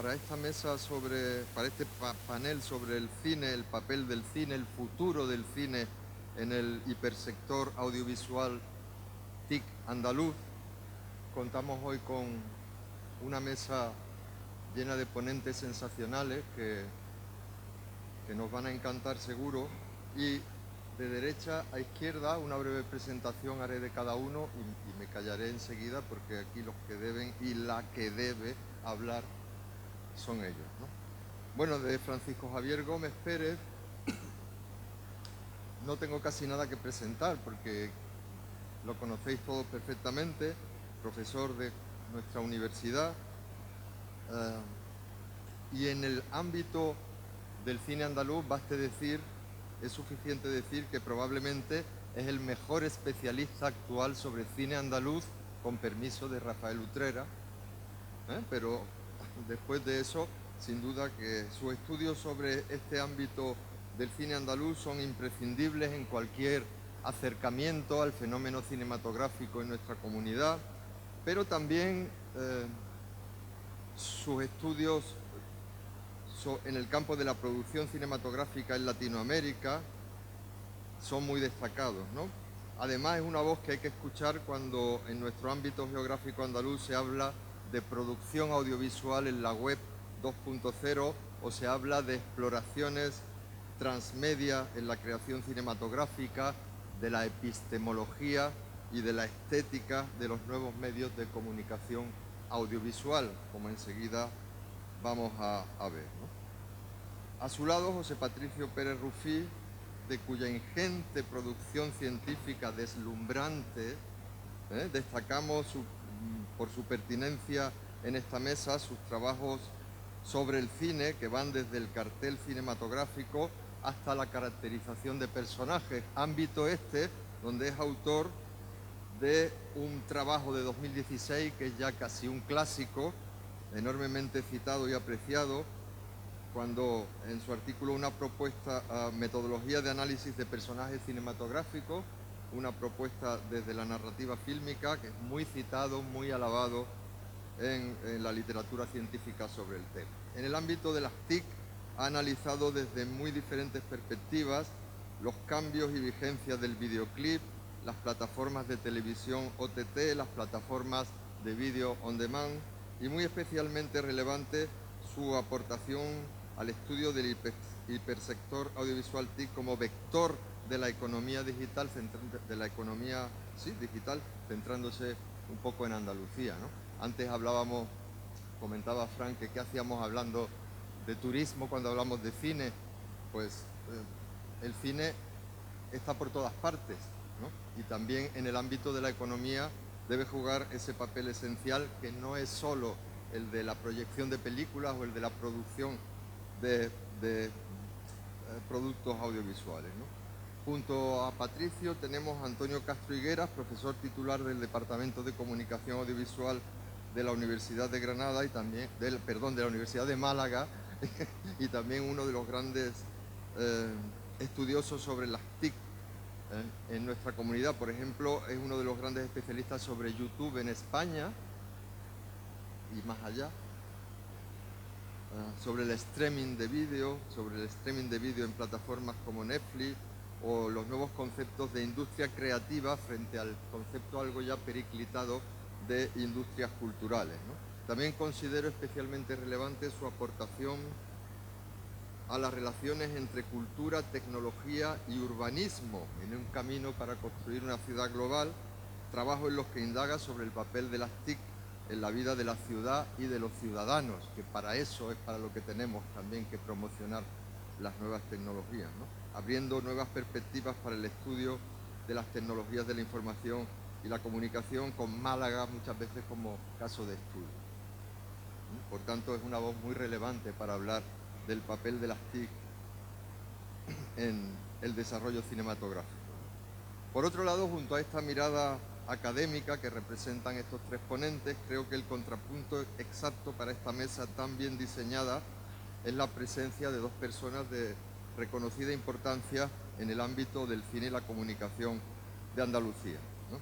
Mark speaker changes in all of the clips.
Speaker 1: para esta mesa para este panel sobre el cine, el papel del cine, el futuro del cine en el hipersector audiovisual TIC andaluz, contamos hoy con una mesa llena de ponentes sensacionales que nos van a encantar seguro, y de derecha a izquierda una breve presentación haré de cada uno y me callaré enseguida porque aquí los que deben y la que debe hablar son ellos, ¿no? Bueno, de Francisco Javier Gómez Pérez no tengo casi nada que presentar porque lo conocéis todos perfectamente, profesor de nuestra universidad, y en el ámbito del cine andaluz es suficiente decir que probablemente es el mejor especialista actual sobre cine andaluz, con permiso de Rafael Utrera, pero después de eso, sin duda que sus estudios sobre este ámbito del cine andaluz son imprescindibles en cualquier acercamiento al fenómeno cinematográfico en nuestra comunidad, pero también sus estudios en el campo de la producción cinematográfica en Latinoamérica son muy destacados, ¿no? Además, es una voz que hay que escuchar cuando en nuestro ámbito geográfico andaluz se habla de producción audiovisual en la web 2.0 o se habla de exploraciones transmedia en la creación cinematográfica, de la epistemología y de la estética de los nuevos medios de comunicación audiovisual, como enseguida vamos a ver, ¿no? A su lado, José Patricio Pérez Rufí, de cuya ingente producción científica deslumbrante destacamos por su pertinencia en esta mesa sus trabajos sobre el cine, que van desde el cartel cinematográfico hasta la caracterización de personajes, ámbito donde es autor de un trabajo de 2016 que es ya casi un clásico, enormemente citado y apreciado, cuando en su artículo Una propuesta a metodología de análisis de personajes cinematográficos, una propuesta desde la narrativa fílmica, que es muy citado, muy alabado en la literatura científica sobre el tema. En el ámbito de las TIC ha analizado desde muy diferentes perspectivas los cambios y vigencias del videoclip, las plataformas de televisión OTT, las plataformas de vídeo on demand, y muy especialmente relevante su aportación al estudio del hipersector audiovisual TIC como vector de la economía digital, digital, centrándose un poco en Andalucía, ¿no? Antes comentaba Frank, que qué hacíamos hablando de turismo cuando hablamos de cine. Pues el cine está por todas partes, ¿no? Y también en el ámbito de la economía debe jugar ese papel esencial, que no es solo el de la proyección de películas o el de la producción de productos audiovisuales, ¿no? Junto a Patricio tenemos a Antonio Castro Higueras, profesor titular del Departamento de Comunicación Audiovisual de la Universidad de Granada y también, de la Universidad de Málaga, y también uno de los grandes estudiosos sobre las TIC en nuestra comunidad. Por ejemplo, es uno de los grandes especialistas sobre YouTube en España y más allá, sobre el streaming de vídeo, en plataformas como Netflix, o los nuevos conceptos de industria creativa frente al concepto algo ya periclitado de industrias culturales, ¿no? También considero especialmente relevante su aportación a las relaciones entre cultura, tecnología y urbanismo en un camino para construir una ciudad global, trabajo en los que indaga sobre el papel de las TIC en la vida de la ciudad y de los ciudadanos, que para eso es para lo que tenemos también que promocionar las nuevas tecnologías, ¿no? Abriendo nuevas perspectivas para el estudio de las tecnologías de la información y la comunicación, con Málaga muchas veces como caso de estudio. Por tanto, es una voz muy relevante para hablar del papel de las TIC en el desarrollo cinematográfico. Por otro lado, junto a esta mirada académica que representan estos tres ponentes, creo que el contrapunto exacto para esta mesa tan bien diseñada es la presencia de dos personas de reconocida importancia en el ámbito del cine y la comunicación de Andalucía, ¿no?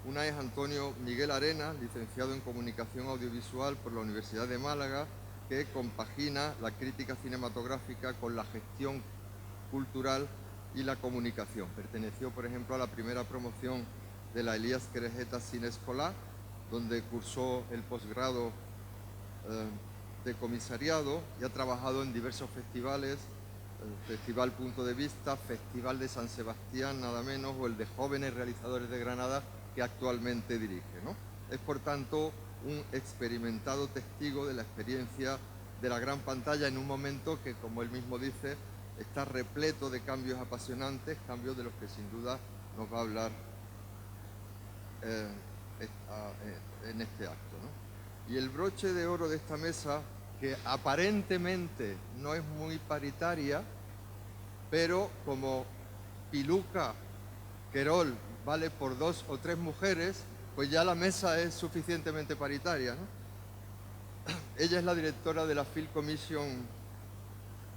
Speaker 1: Una es Antonio Miguel Arenas, licenciado en Comunicación Audiovisual por la Universidad de Málaga, que compagina la crítica cinematográfica con la gestión cultural y la comunicación. Perteneció, por ejemplo, a la primera promoción de la Elías Querejeta Cine Escolar, donde cursó el posgrado de comisariado y ha trabajado en diversos festivales, el Festival Punto de Vista, Festival de San Sebastián, nada menos, o el de Jóvenes Realizadores de Granada, que actualmente dirige, ¿no? Es, por tanto, un experimentado testigo de la experiencia de la gran pantalla en un momento que, como él mismo dice, está repleto de cambios apasionantes, cambios de los que sin duda nos va a hablar en este acto, ¿no? Y el broche de oro de esta mesa, que aparentemente no es muy paritaria, pero como Piluca, Querol vale por 2 o 3 mujeres, pues ya la mesa es suficientemente paritaria, ¿no? Ella es la directora de la Film Commission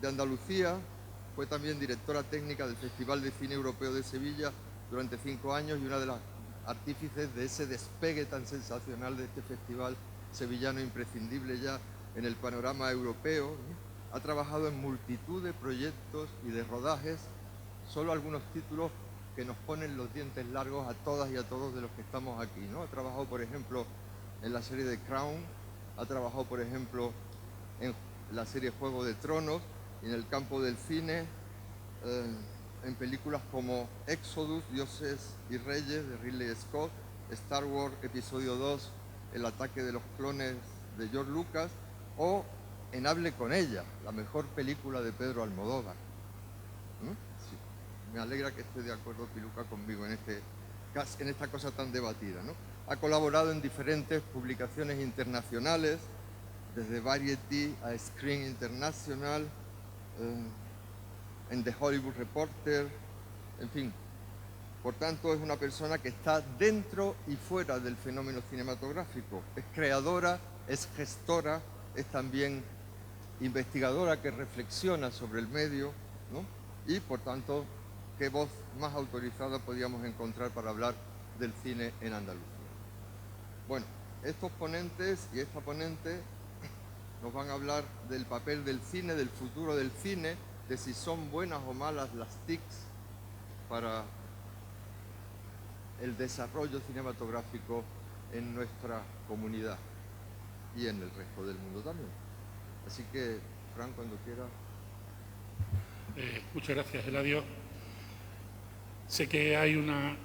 Speaker 1: de Andalucía, fue también directora técnica del Festival de Cine Europeo de Sevilla durante 5 años y una de las artífices de ese despegue tan sensacional de este festival sevillano imprescindible ya en el panorama europeo, ¿no? Ha trabajado en multitud de proyectos y de rodajes, solo algunos títulos que nos ponen los dientes largos a todas y a todos de los que estamos aquí, ¿no? Ha trabajado, por ejemplo, en la serie de Crown, ha trabajado, por ejemplo, en la serie Juego de Tronos, y en el campo del cine, en películas como Exodus, Dioses y Reyes, de Ridley Scott, Star Wars Episodio 2, El ataque de los clones, de George Lucas, o en Hable con ella, la mejor película de Pedro Almodóvar. Sí. Me alegra que esté de acuerdo Piluca conmigo en esta cosa tan debatida, ¿no? Ha colaborado en diferentes publicaciones internacionales, desde Variety a Screen International, en The Hollywood Reporter, en fin. Por tanto, es una persona que está dentro y fuera del fenómeno cinematográfico. Es creadora, es gestora, es también investigadora que reflexiona sobre el medio, ¿no? Y, por tanto, ¿qué voz más autorizada podíamos encontrar para hablar del cine en Andalucía? Bueno, estos ponentes y esta ponente nos van a hablar del papel del cine, del futuro del cine, de si son buenas o malas las TICs para el desarrollo cinematográfico en nuestra comunidad y en el resto del mundo también. Así que, Fran, cuando quiera.
Speaker 2: Muchas gracias, Eladio. Sé que hay una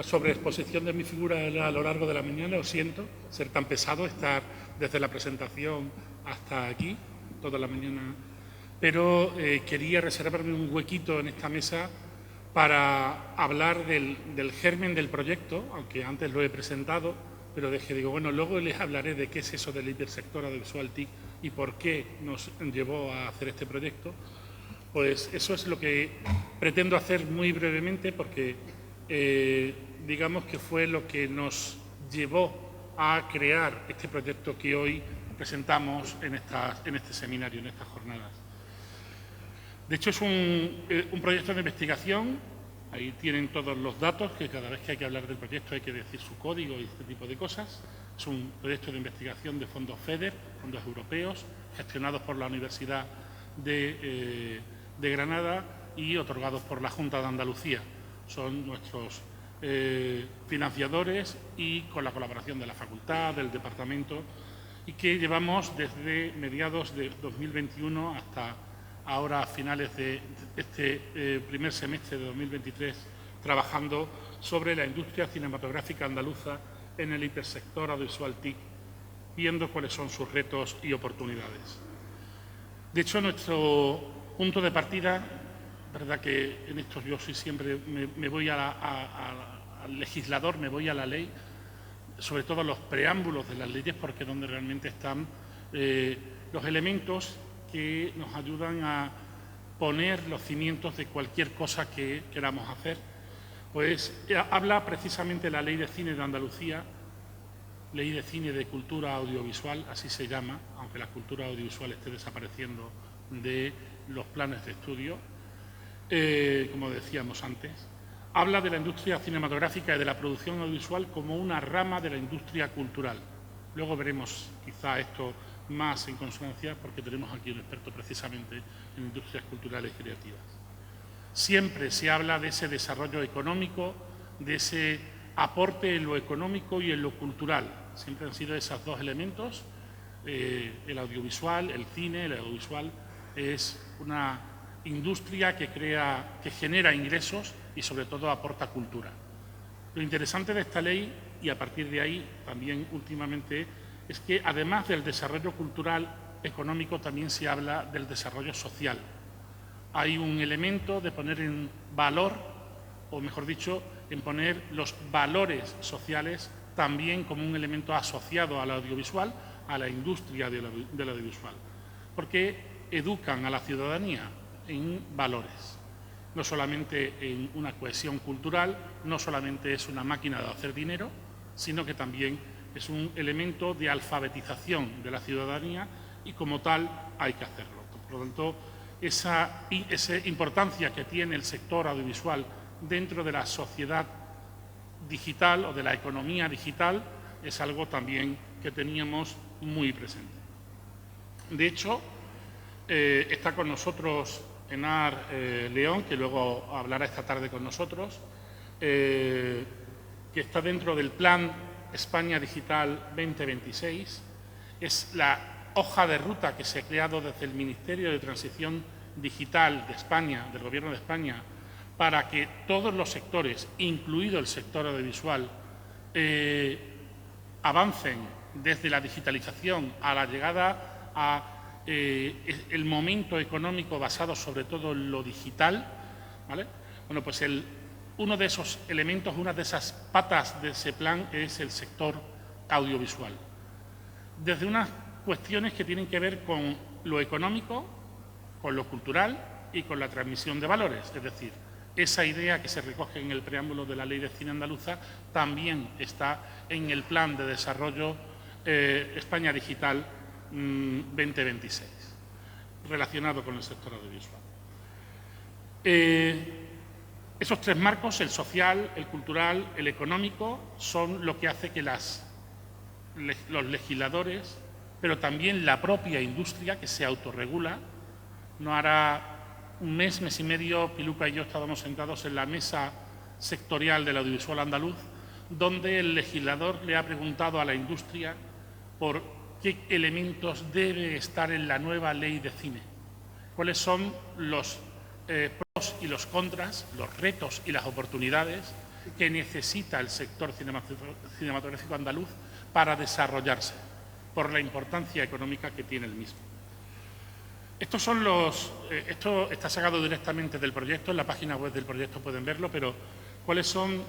Speaker 2: sobreexposición de mi figura a lo largo de la mañana. Lo siento, ser tan pesado, estar desde la presentación hasta aquí, toda la mañana. Pero quería reservarme un huequito en esta mesa para hablar del germen del proyecto, aunque antes lo he presentado, pero digo, bueno, luego les hablaré de qué es eso del hipersector audiovisual TIC y por qué nos llevó a hacer este proyecto. Pues eso es lo que pretendo hacer muy brevemente, porque digamos que fue lo que nos llevó a crear este proyecto que hoy presentamos en este seminario, en estas jornadas. De hecho, es un proyecto de investigación. Ahí tienen todos los datos, que cada vez que hay que hablar del proyecto hay que decir su código y este tipo de cosas. Es un proyecto de investigación de fondos FEDER, fondos europeos, gestionados por la Universidad de Granada y otorgados por la Junta de Andalucía. Son nuestros financiadores y con la colaboración de la facultad, del departamento, y que llevamos desde mediados de 2021 hasta ahora a finales de este primer semestre de 2023, trabajando sobre la industria cinematográfica andaluza en el hipersector audiovisual TIC, viendo cuáles son sus retos y oportunidades. De hecho, nuestro punto de partida, verdad que en esto yo soy siempre, me voy al legislador, me voy a la ley, sobre todo los preámbulos de las leyes, porque es donde realmente están los elementos que nos ayudan a poner los cimientos de cualquier cosa que queramos hacer. Pues habla precisamente la Ley de Cine de Andalucía, Ley de Cine de Cultura Audiovisual, así se llama, aunque la cultura audiovisual esté desapareciendo de los planes de estudio, como decíamos antes. Habla de la industria cinematográfica y de la producción audiovisual como una rama de la industria cultural. Luego veremos quizá esto más en consonancia porque tenemos aquí un experto precisamente en industrias culturales y creativas. Siempre se habla de ese desarrollo económico, de ese aporte en lo económico y en lo cultural. Siempre han sido esos dos elementos. El audiovisual, el cine, el audiovisual es una industria que genera ingresos y sobre todo aporta cultura. Lo interesante de esta ley, y a partir de ahí también últimamente, es que además del desarrollo cultural económico también se habla del desarrollo social. Hay un elemento de poner en valor, o mejor dicho, en poner los valores sociales también como un elemento asociado al audiovisual, a la industria del audiovisual, porque educan a la ciudadanía en valores, no solamente en una cohesión cultural, no solamente es una máquina de hacer dinero, sino que también es un elemento de alfabetización de la ciudadanía y como tal hay que hacerlo. Por lo tanto, esa importancia que tiene el sector audiovisual dentro de la sociedad digital o de la economía digital es algo también que teníamos muy presente. De hecho, está con nosotros Enar León, que luego hablará esta tarde con nosotros, que está dentro del Plan España Digital 2026. Es la hoja de ruta que se ha creado desde el Ministerio de Transición Digital de España, del Gobierno de España, para que todos los sectores, incluido el sector audiovisual, avancen desde la digitalización a la llegada a el momento económico basado sobre todo en lo digital, ¿vale? Bueno, pues uno de esos elementos, una de esas patas de ese plan es el sector audiovisual. Desde unas cuestiones que tienen que ver con lo económico, con lo cultural y con la transmisión de valores. Es decir, esa idea que se recoge en el preámbulo de la Ley de Cine Andaluza también está en el Plan de Desarrollo España Digital 2026, relacionado con el sector audiovisual. Esos tres marcos, el social, el cultural, el económico, son lo que hace que los legisladores, pero también la propia industria que se autorregula. No hará un mes y medio, Piluca y yo estábamos sentados en la mesa sectorial del audiovisual andaluz, donde el legislador le ha preguntado a la industria por qué elementos debe estar en la nueva ley de cine, cuáles son los pros y los contras, los retos y las oportunidades que necesita el sector cinematográfico andaluz para desarrollarse, por la importancia económica que tiene el mismo. Esto está sacado directamente del proyecto, en la página web del proyecto pueden verlo, pero cuáles son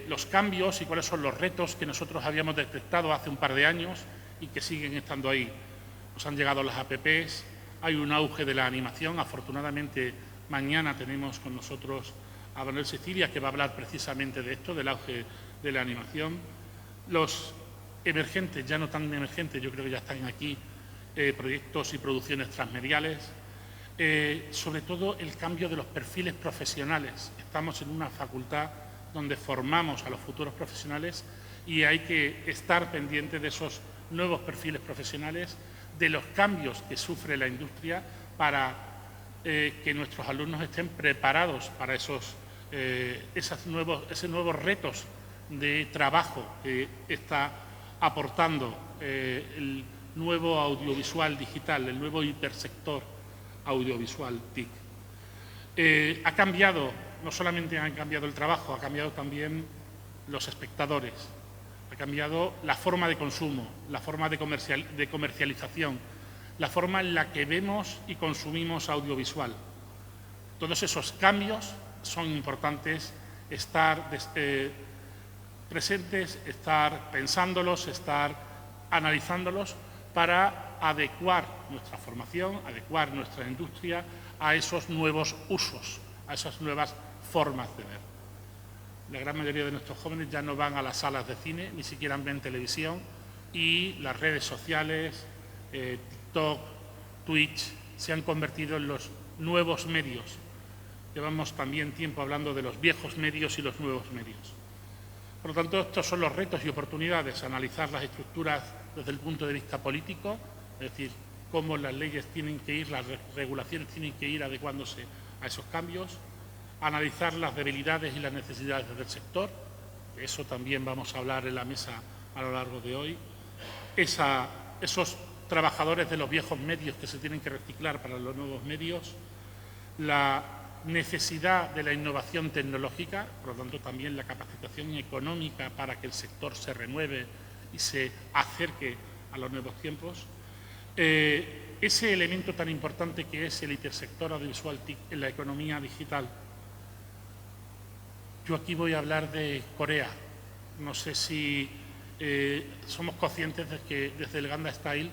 Speaker 2: los cambios y cuáles son los retos que nosotros habíamos detectado hace un par de años y que siguen estando ahí. Nos han llegado las APPs, hay un auge de la animación. Afortunadamente, mañana tenemos con nosotros a Manuel Sicilia, que va a hablar precisamente de esto, del auge de la animación. Los emergentes, ya no tan emergentes, yo creo que ya están aquí, proyectos y producciones transmediales. Sobre todo el cambio de los perfiles profesionales. Estamos en una facultad donde formamos a los futuros profesionales y hay que estar pendiente de esos nuevos perfiles profesionales, de los cambios que sufre la industria para que nuestros alumnos estén preparados para esos nuevos retos de trabajo que está aportando el nuevo audiovisual digital, el nuevo hipersector audiovisual TIC. Ha cambiado, no solamente ha cambiado el trabajo, ha cambiado también los espectadores, ha cambiado la forma de consumo, la forma de comercialización, la forma en la que vemos y consumimos audiovisual. Todos esos cambios son importantes estar presentes, estar pensándolos, estar analizándolos para adecuar nuestra formación, adecuar nuestra industria a esos nuevos usos, a esas nuevas formas de ver. La gran mayoría de nuestros jóvenes ya no van a las salas de cine, ni siquiera ven televisión, y las redes sociales, TikTok, Twitch, se han convertido en los nuevos medios. Llevamos también tiempo hablando de los viejos medios y los nuevos medios. Por lo tanto, estos son los retos y oportunidades, analizar las estructuras desde el punto de vista político, es decir, cómo las leyes tienen que ir, las regulaciones tienen que ir adecuándose a esos cambios, analizar las debilidades y las necesidades del sector, de eso también vamos a hablar en la mesa a lo largo de hoy, esos trabajadores de los viejos medios que se tienen que reciclar para los nuevos medios, la necesidad de la innovación tecnológica, por lo tanto también la capacitación económica para que el sector se renueve y se acerque a los nuevos tiempos, ese elemento tan importante que es el hipersector audiovisual TIC en la economía digital. Yo aquí voy a hablar de Corea. No sé si somos conscientes de que desde el Gangnam Style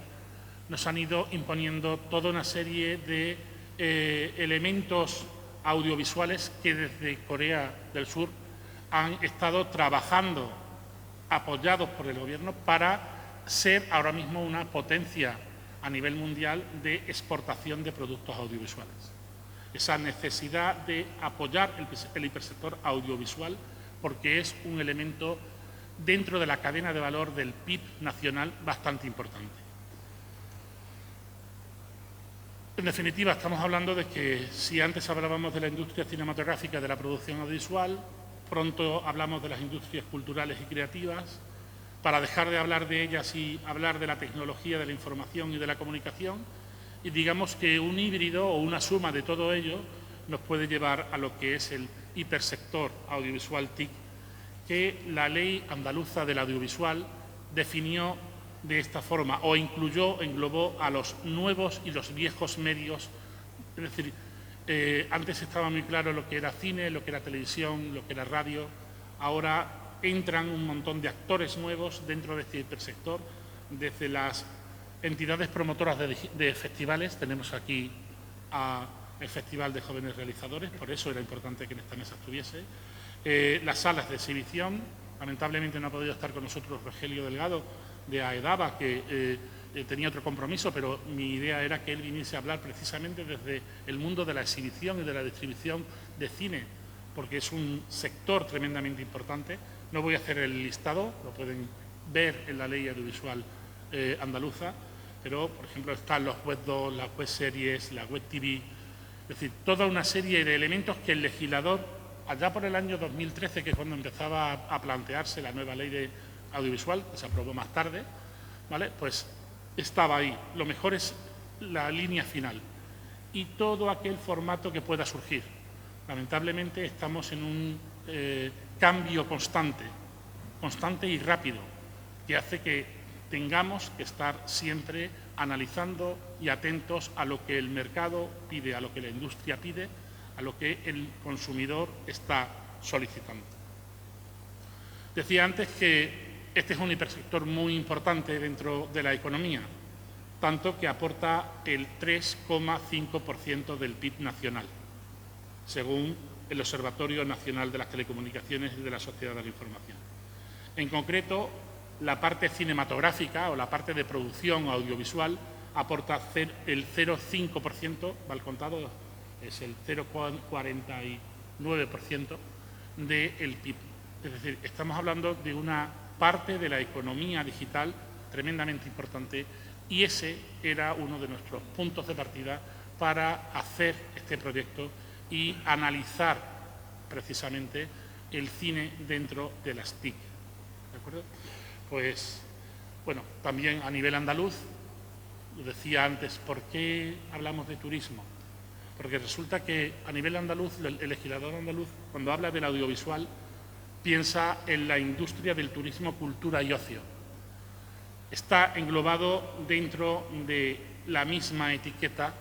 Speaker 2: nos han ido imponiendo toda una serie de elementos audiovisuales que desde Corea del Sur han estado trabajando, apoyados por el gobierno, para ser ahora mismo una potencia a nivel mundial de exportación de productos audiovisuales. Esa necesidad de apoyar el hipersector audiovisual porque es un elemento dentro de la cadena de valor del PIB nacional bastante importante. En definitiva, estamos hablando de que si antes hablábamos de la industria cinematográfica, de la producción audiovisual, pronto hablamos de las industrias culturales y creativas, para dejar de hablar de ellas y hablar de la tecnología, de la información y de la comunicación, y digamos que un híbrido o una suma de todo ello nos puede llevar a lo que es el hipersector audiovisual TIC, que la ley andaluza del audiovisual definió de esta forma, o englobó a los nuevos y los viejos medios. Es decir, antes estaba muy claro lo que era cine, lo que era televisión, lo que era radio. Ahora entran un montón de actores nuevos dentro de este hipersector, desde las entidades promotoras de festivales. Tenemos aquí el Festival de Jóvenes Realizadores, por eso era importante que en esta mesa estuviese. Las salas de exhibición, lamentablemente no ha podido estar con nosotros Rogelio Delgado, de AEDABA, que tenía otro compromiso, pero mi idea era que él viniese a hablar precisamente desde el mundo de la exhibición y de la distribución de cine, porque es un sector tremendamente importante. No voy a hacer el listado, lo pueden ver en la ley audiovisual andaluza, pero, por ejemplo, están los web 2, las web series, la web TV, es decir, toda una serie de elementos que el legislador, allá por el año 2013, que es cuando empezaba a plantearse la nueva ley de audiovisual, que se aprobó más tarde, ¿vale?, pues estaba ahí. Lo mejor es la línea final y todo aquel formato que pueda surgir. Lamentablemente estamos en un cambio constante y rápido, que hace que tengamos que estar siempre analizando y atentos a lo que el mercado pide, a lo que la industria pide, a lo que el consumidor está solicitando. Decía antes que este es un hipersector muy importante dentro de la economía, tanto que aporta el 3,5% del PIB nacional, según el Observatorio Nacional de las Telecomunicaciones y de la Sociedad de la Información. En concreto, la parte cinematográfica o la parte de producción audiovisual aporta el 0,5%, va al contado, es el 0,49% del PIB. Es decir, estamos hablando de una parte de la economía digital tremendamente importante, y ese era uno de nuestros puntos de partida para hacer este proyecto y analizar precisamente el cine dentro de las TIC. ¿De acuerdo? Pues, bueno, también a nivel andaluz, lo decía antes, ¿por qué hablamos de turismo? Porque resulta que a nivel andaluz, el legislador andaluz, cuando habla del audiovisual, piensa en la industria del turismo, cultura y ocio. Está englobado dentro de la misma etiqueta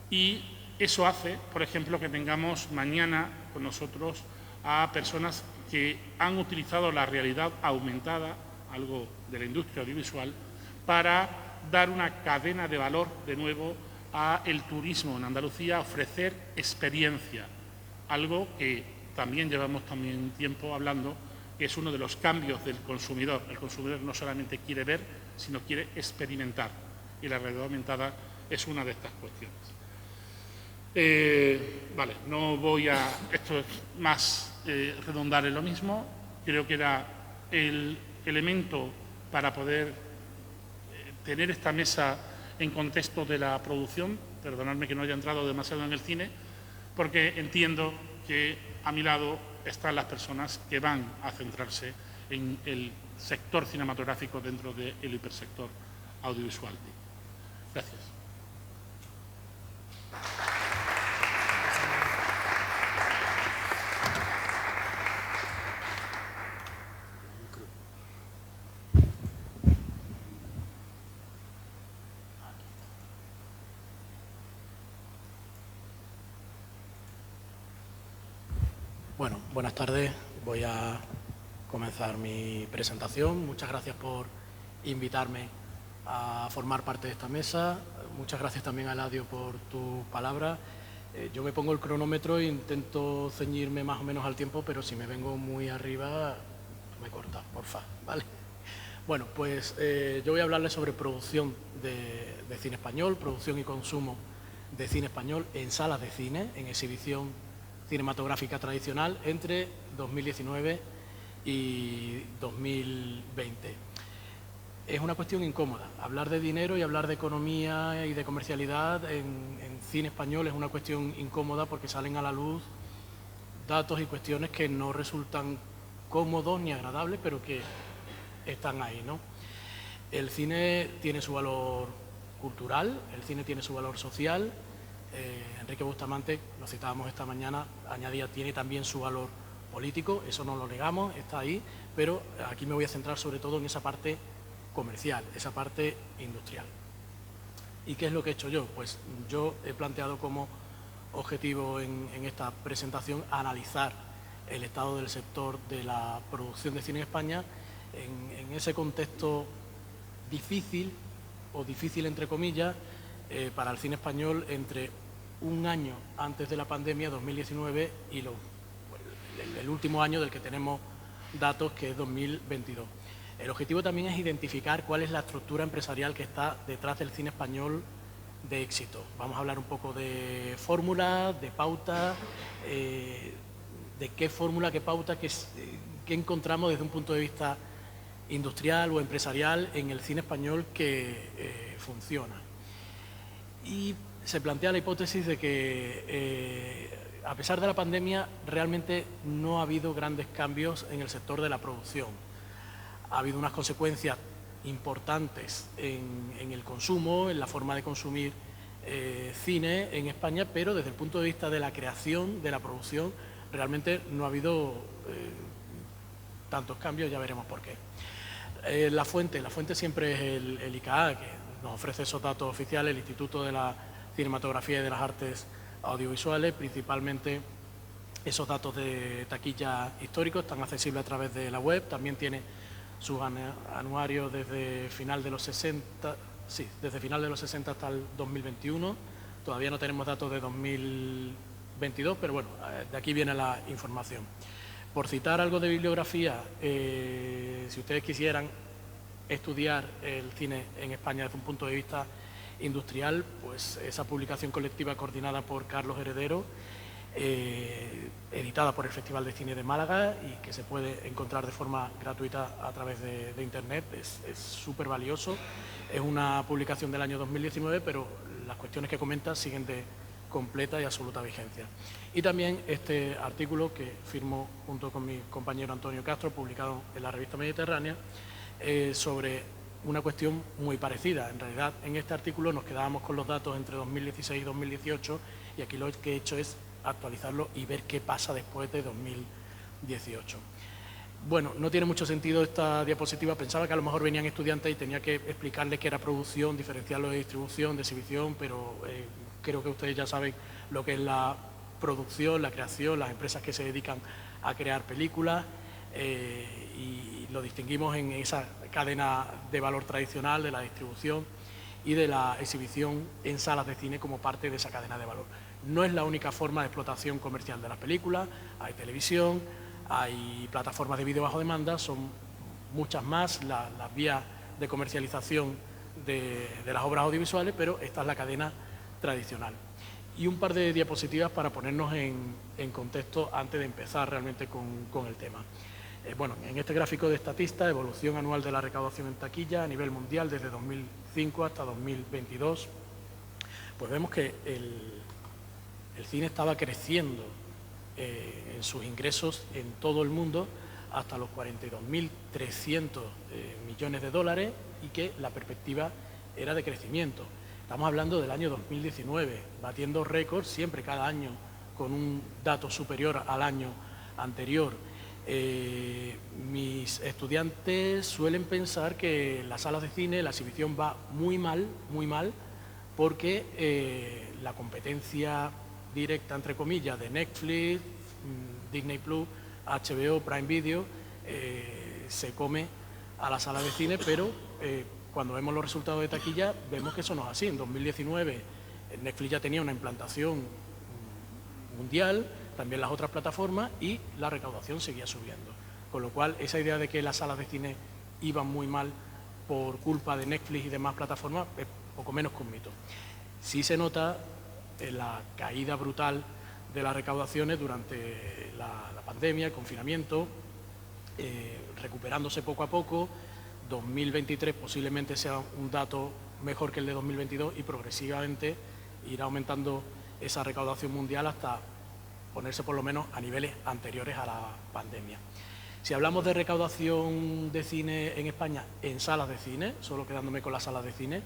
Speaker 2: y eso hace, por ejemplo, que tengamos mañana con nosotros a personas que han utilizado la realidad aumentada, algo de la industria audiovisual, para dar una cadena de valor de nuevo a el turismo en Andalucía, ofrecer experiencia, algo que también llevamos tiempo hablando, que es uno de los cambios del consumidor. El consumidor no solamente quiere ver, sino quiere experimentar, y la realidad aumentada es una de estas cuestiones. Vale, no voy a... Esto es más redundar en lo mismo. Creo que era el elemento para poder tener esta mesa en contexto de la producción, perdonadme que no haya entrado demasiado en el cine, porque entiendo que a mi lado están las personas que van a centrarse en el sector cinematográfico dentro del hipersector audiovisual. Gracias.
Speaker 3: Bueno, buenas tardes. Voy a comenzar mi presentación. Muchas gracias por invitarme a formar parte de esta mesa. Muchas gracias también a Eladio por tus palabras. Yo me pongo el cronómetro e intento ceñirme más o menos al tiempo, pero si me vengo muy arriba, me cortas, porfa, ¿vale? Bueno, pues yo voy a hablarles sobre producción de cine español, producción y consumo de cine español en salas de cine, en exhibición cinematográfica tradicional entre 2019 y 2020. Es una cuestión incómoda. Hablar de dinero y hablar de economía y de comercialidad en cine español es una cuestión incómoda porque salen a la luz datos y cuestiones que no resultan cómodos ni agradables, pero que están ahí, ¿no? El cine tiene su valor cultural, el cine tiene su valor social. Enrique Bustamante, lo citábamos esta mañana, añadía, tiene también su valor político, eso no lo negamos, está ahí, pero aquí me voy a centrar sobre todo en esa parte comercial, esa parte industrial. ¿Y qué es lo que he hecho yo? Pues yo he planteado como objetivo en esta presentación analizar el estado del sector de la producción de cine en España en ese contexto difícil, o difícil entre comillas, para el cine español entre un año antes de la pandemia, 2019, y el último año del que tenemos datos, que es 2022. El objetivo también es identificar cuál es la estructura empresarial que está detrás del cine español de éxito. Vamos a hablar un poco de fórmula, de pauta, de qué fórmula, qué pauta, qué encontramos desde un punto de vista industrial o empresarial en el cine español que funciona. Y se plantea la hipótesis de que, a pesar de la pandemia, realmente no ha habido grandes cambios en el sector de la producción. Ha habido unas consecuencias importantes en el consumo, en la forma de consumir cine en España, pero desde el punto de vista de la creación, de la producción, realmente no ha habido tantos cambios, ya veremos por qué. La fuente siempre es el ICAA, que nos ofrece esos datos oficiales, el Instituto de la Cinematografía y de las Artes Audiovisuales, principalmente esos datos de taquilla históricos, están accesibles a través de la web, también tiene sus anuarios desde final de los 60, sí, desde final de los 60 hasta el 2021, todavía no tenemos datos de 2022, pero bueno, de aquí viene la información. Por citar algo de bibliografía, si ustedes quisieran estudiar el cine en España desde un punto de vista industrial, pues esa publicación colectiva coordinada por Carlos Heredero, editada por el Festival de Cine de Málaga y que se puede encontrar de forma gratuita a través de Internet, es súper valioso. Es una publicación del año 2019, pero las cuestiones que comenta siguen de completa y absoluta vigencia. Y también este artículo que firmo junto con mi compañero Antonio Castro, publicado en la revista Mediterránea, sobre una cuestión muy parecida. En realidad, en este artículo nos quedábamos con los datos entre 2016 y 2018 y aquí lo que he hecho es actualizarlo y ver qué pasa después de 2018. Bueno, no tiene mucho sentido esta diapositiva. Pensaba que a lo mejor venían estudiantes y tenía que explicarles qué era producción, diferenciarlo de distribución, de exhibición, pero creo que ustedes ya saben lo que es la producción, la creación, las empresas que se dedican a crear películas, y lo distinguimos en esa cadena de valor tradicional de la distribución y de la exhibición en salas de cine como parte de esa cadena de valor. No es la única forma de explotación comercial de las películas, hay televisión, hay plataformas de vídeo bajo demanda, son muchas más las vías de comercialización de las obras audiovisuales, pero esta es la cadena tradicional. Y un par de diapositivas para ponernos en contexto antes de empezar realmente con el tema. Bueno, en este gráfico de Statista, evolución anual de la recaudación en taquilla a nivel mundial desde 2005 2005 hasta 2022, pues vemos que el cine estaba creciendo en sus ingresos en todo el mundo hasta los 42.300 millones de dólares y que la perspectiva era de crecimiento. Estamos hablando del año 2019, batiendo récords siempre cada año con un dato superior al año anterior. Mis estudiantes suelen pensar que en las salas de cine la exhibición va muy mal, porque la competencia directa, entre comillas, de Netflix, Disney Plus, HBO, Prime Video, se come a la sala de cine, pero cuando vemos los resultados de taquilla vemos que eso no es así. En 2019 Netflix ya tenía una implantación mundial, también las otras plataformas, y la recaudación seguía subiendo. Con lo cual, esa idea de que las salas de cine iban muy mal por culpa de Netflix y demás plataformas es poco menos que un mito. Sí se nota la caída brutal de las recaudaciones durante la pandemia, el confinamiento, recuperándose poco a poco. 2023 posiblemente sea un dato mejor que el de 2022 y progresivamente irá aumentando esa recaudación mundial hasta ponerse por lo menos a niveles anteriores a la pandemia. Si hablamos de recaudación de cine en España en salas de cine, solo quedándome con las salas de cine,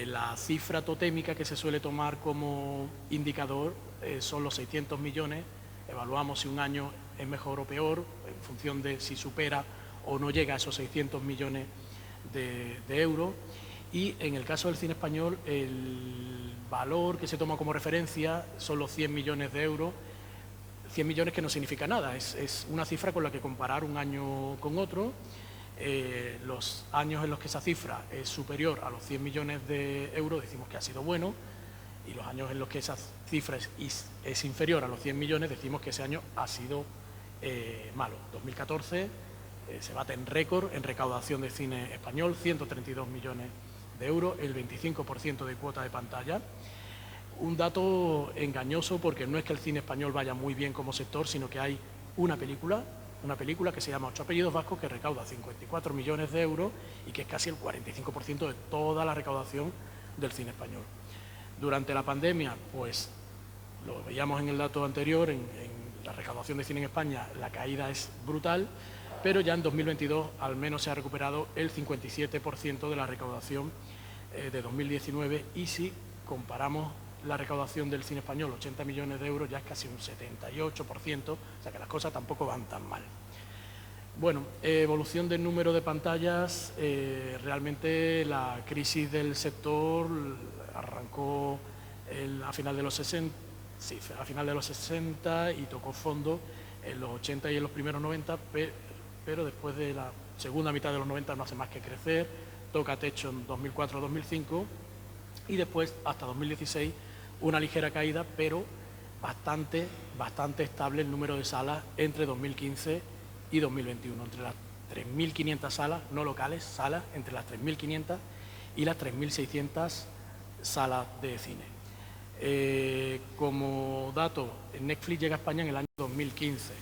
Speaker 3: la cifra totémica que se suele tomar como indicador son los 600 millones. Evaluamos si un año es mejor o peor en función de si supera o no llega a esos 600 millones de euros. Y en el caso del cine español, el valor que se toma como referencia son los 100 millones de euros. 100 millones que no significa nada, es una cifra con la que comparar un año con otro. Los años en los que esa cifra es superior a los 100 millones de euros decimos que ha sido bueno, y los años en los que esa cifra es inferior a los 100 millones decimos que ese año ha sido malo. 2014 se bate en récord en recaudación de cine español, 132 millones de euros, el 25% de cuota de pantalla. Un dato engañoso, porque no es que el cine español vaya muy bien como sector, sino que hay una película que se llama Ocho apellidos vascos, que recauda 54 millones de euros y que es casi el 45% de toda la recaudación del cine español. Durante la pandemia, pues lo veíamos en el dato anterior, en la recaudación de cine en España la caída es brutal, pero ya en 2022 al menos se ha recuperado el 57% de la recaudación de 2019, y si comparamos la recaudación del cine español, 80 millones de euros, ya es casi un 78%, o sea que las cosas tampoco van tan mal. Bueno, evolución del número de pantallas, realmente la crisis del sector arrancó a final de los 60, y tocó fondo en los 80 y en los primeros 90, pero después de la segunda mitad de los 90 no hace más que crecer, toca techo en 2004-2005 y después hasta 2016 una ligera caída, pero bastante estable el número de salas entre 2015 y 2021, entre las 3.500 salas, no locales, salas, entre las 3.500 y las 3.600 salas de cine. Como dato, Netflix llega a España en el año 2015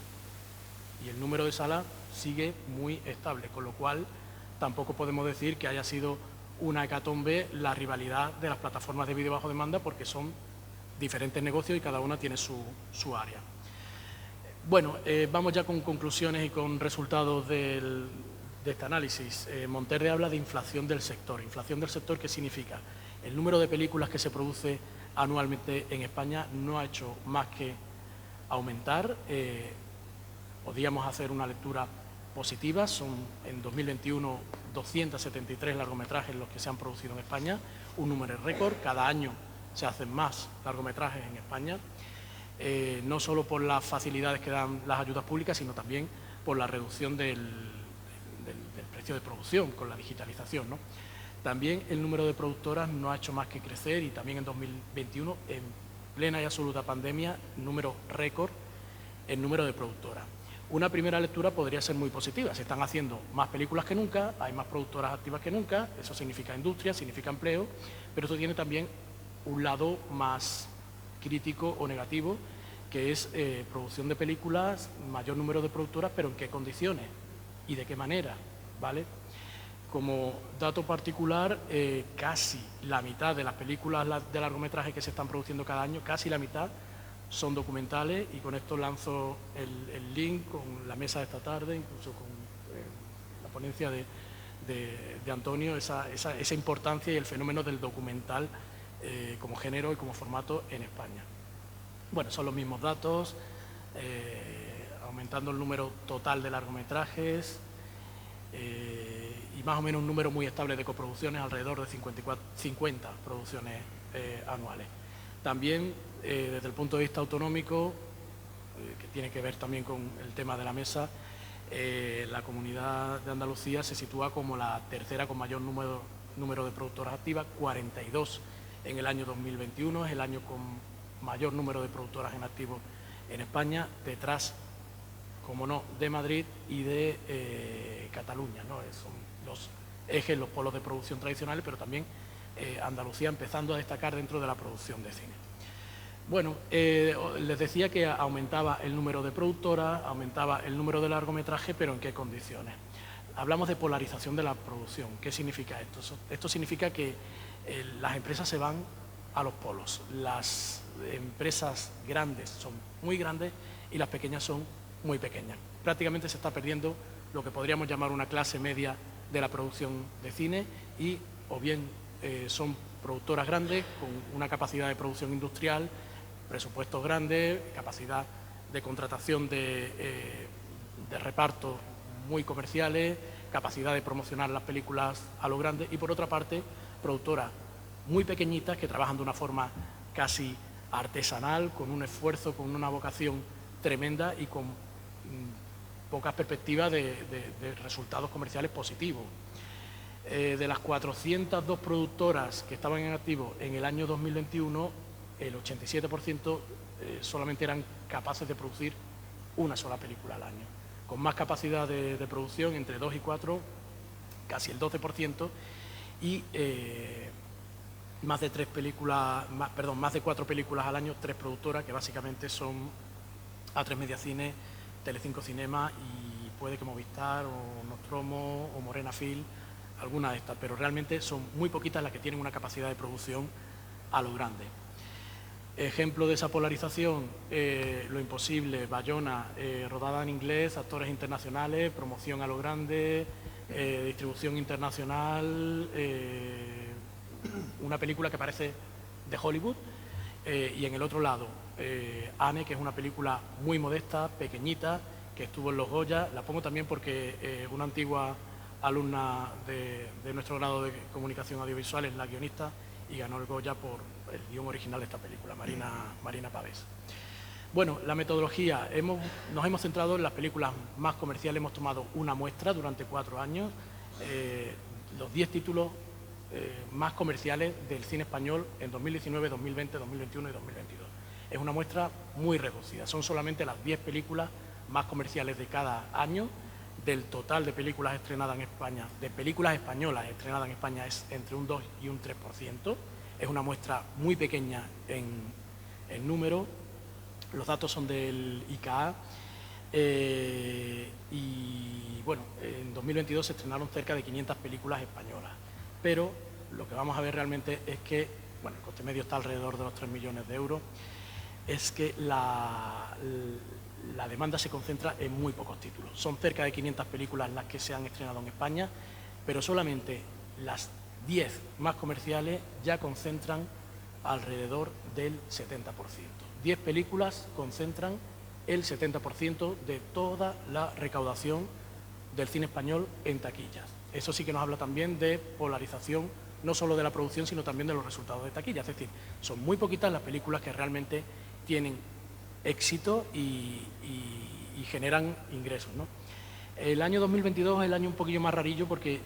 Speaker 3: y el número de salas sigue muy estable, con lo cual tampoco podemos decir que haya sido una hecatombe la rivalidad de las plataformas de vídeo bajo demanda, porque son diferentes negocios y cada una tiene su área. Bueno, vamos ya con conclusiones y con resultados de este análisis. Monterde habla de inflación del sector. ¿Inflación del sector qué significa? El número de películas que se produce anualmente en España no ha hecho más que aumentar. Podríamos hacer una lectura positiva. Son en 2021 273 largometrajes los que se han producido en España, un número récord. Cada año se hacen más largometrajes en España, no solo por las facilidades que dan las ayudas públicas, sino también por la reducción del precio de producción con la digitalización, ¿no? También el número de productoras no ha hecho más que crecer, y también en 2021, en plena y absoluta pandemia, número récord en número de productoras. Una primera lectura podría ser muy positiva. Se están haciendo más películas que nunca, hay más productoras activas que nunca, eso significa industria, significa empleo, pero esto tiene también un lado más crítico o negativo, que es producción de películas, mayor número de productoras, pero en qué condiciones y de qué manera, ¿vale? Como dato particular, casi la mitad de las películas de largometraje que se están produciendo cada año, casi la mitad, son documentales, y con esto lanzo el link con la mesa de esta tarde, incluso con la ponencia de Antonio, esa importancia y el fenómeno del documental como género y como formato en España. Bueno, son los mismos datos, aumentando el número total de largometrajes y más o menos un número muy estable de coproducciones, alrededor de 50 producciones anuales. También, desde el punto de vista autonómico, que tiene que ver también con el tema de la mesa, la Comunidad de Andalucía se sitúa como la tercera con mayor número de productoras activas, 42 en el año 2021, es el año con mayor número de productoras en activo en España, detrás, como no, de Madrid y de Cataluña, ¿no? Son los ejes, los polos de producción tradicionales, pero también Andalucía empezando a destacar dentro de la producción de cine. Bueno, les decía que aumentaba el número de productoras, aumentaba el número de largometrajes, pero ¿en qué condiciones? Hablamos de polarización de la producción. ¿Qué significa esto? Esto significa que las empresas se van a los polos. Las empresas grandes son muy grandes y las pequeñas son muy pequeñas. Prácticamente se está perdiendo lo que podríamos llamar una clase media de la producción de cine, y o bien son productoras grandes con una capacidad de producción industrial, presupuestos grandes, capacidad de contratación de repartos muy comerciales, capacidad de promocionar las películas a lo grande, y por otra parte productoras muy pequeñitas que trabajan de una forma casi artesanal, con un esfuerzo, con una vocación tremenda y con pocas perspectivas de resultados comerciales positivos. De las 402 productoras que estaban en activo en el año 2021, el 87% solamente eran capaces de producir una sola película al año. Con más capacidad de producción, entre 2 y 4, casi el 12%, y más de 4 películas al año, 3 productoras, que básicamente son A3 Media Cine, Telecinco Cinema y puede que Movistar o Nostromo o Morena Film, algunas de estas, pero realmente son muy poquitas las que tienen una capacidad de producción a lo grande. Ejemplo de esa polarización, Lo Imposible, Bayona, rodada en inglés, actores internacionales, promoción a lo grande, distribución internacional, una película que parece de Hollywood, y en el otro lado, Anne, que es una película muy modesta, pequeñita, que estuvo en los Goya. La pongo también porque una antigua alumna de nuestro grado de comunicación audiovisual es la guionista y ganó el Goya por el guión original de esta película, Marina Pavés. Bueno, la metodología, nos hemos centrado en las películas más comerciales, hemos tomado una muestra durante 4 años, los 10 títulos más comerciales del cine español en 2019, 2020, 2021 y 2022. Es una muestra muy reducida, son solamente las 10 películas más comerciales de cada año. Del total de películas estrenadas en España, de películas españolas estrenadas en España, es entre un 2 y un 3%. Es una muestra muy pequeña en número. Los datos son del ICA. Y bueno, en 2022 se estrenaron cerca de 500 películas españolas. Pero lo que vamos a ver realmente es que, bueno, el coste medio está alrededor de los 3 millones de euros, es que la demanda se concentra en muy pocos títulos. Son cerca de 500 películas las que se han estrenado en España, pero solamente las 10 más comerciales ya concentran alrededor del 70%. 10 películas concentran el 70% de toda la recaudación del cine español en taquillas. Eso sí que nos habla también de polarización, no solo de la producción, sino también de los resultados de taquilla. Es decir, son muy poquitas las películas que realmente tienen éxito y generan ingresos, ¿no? El año 2022 es el año un poquillo más rarillo porque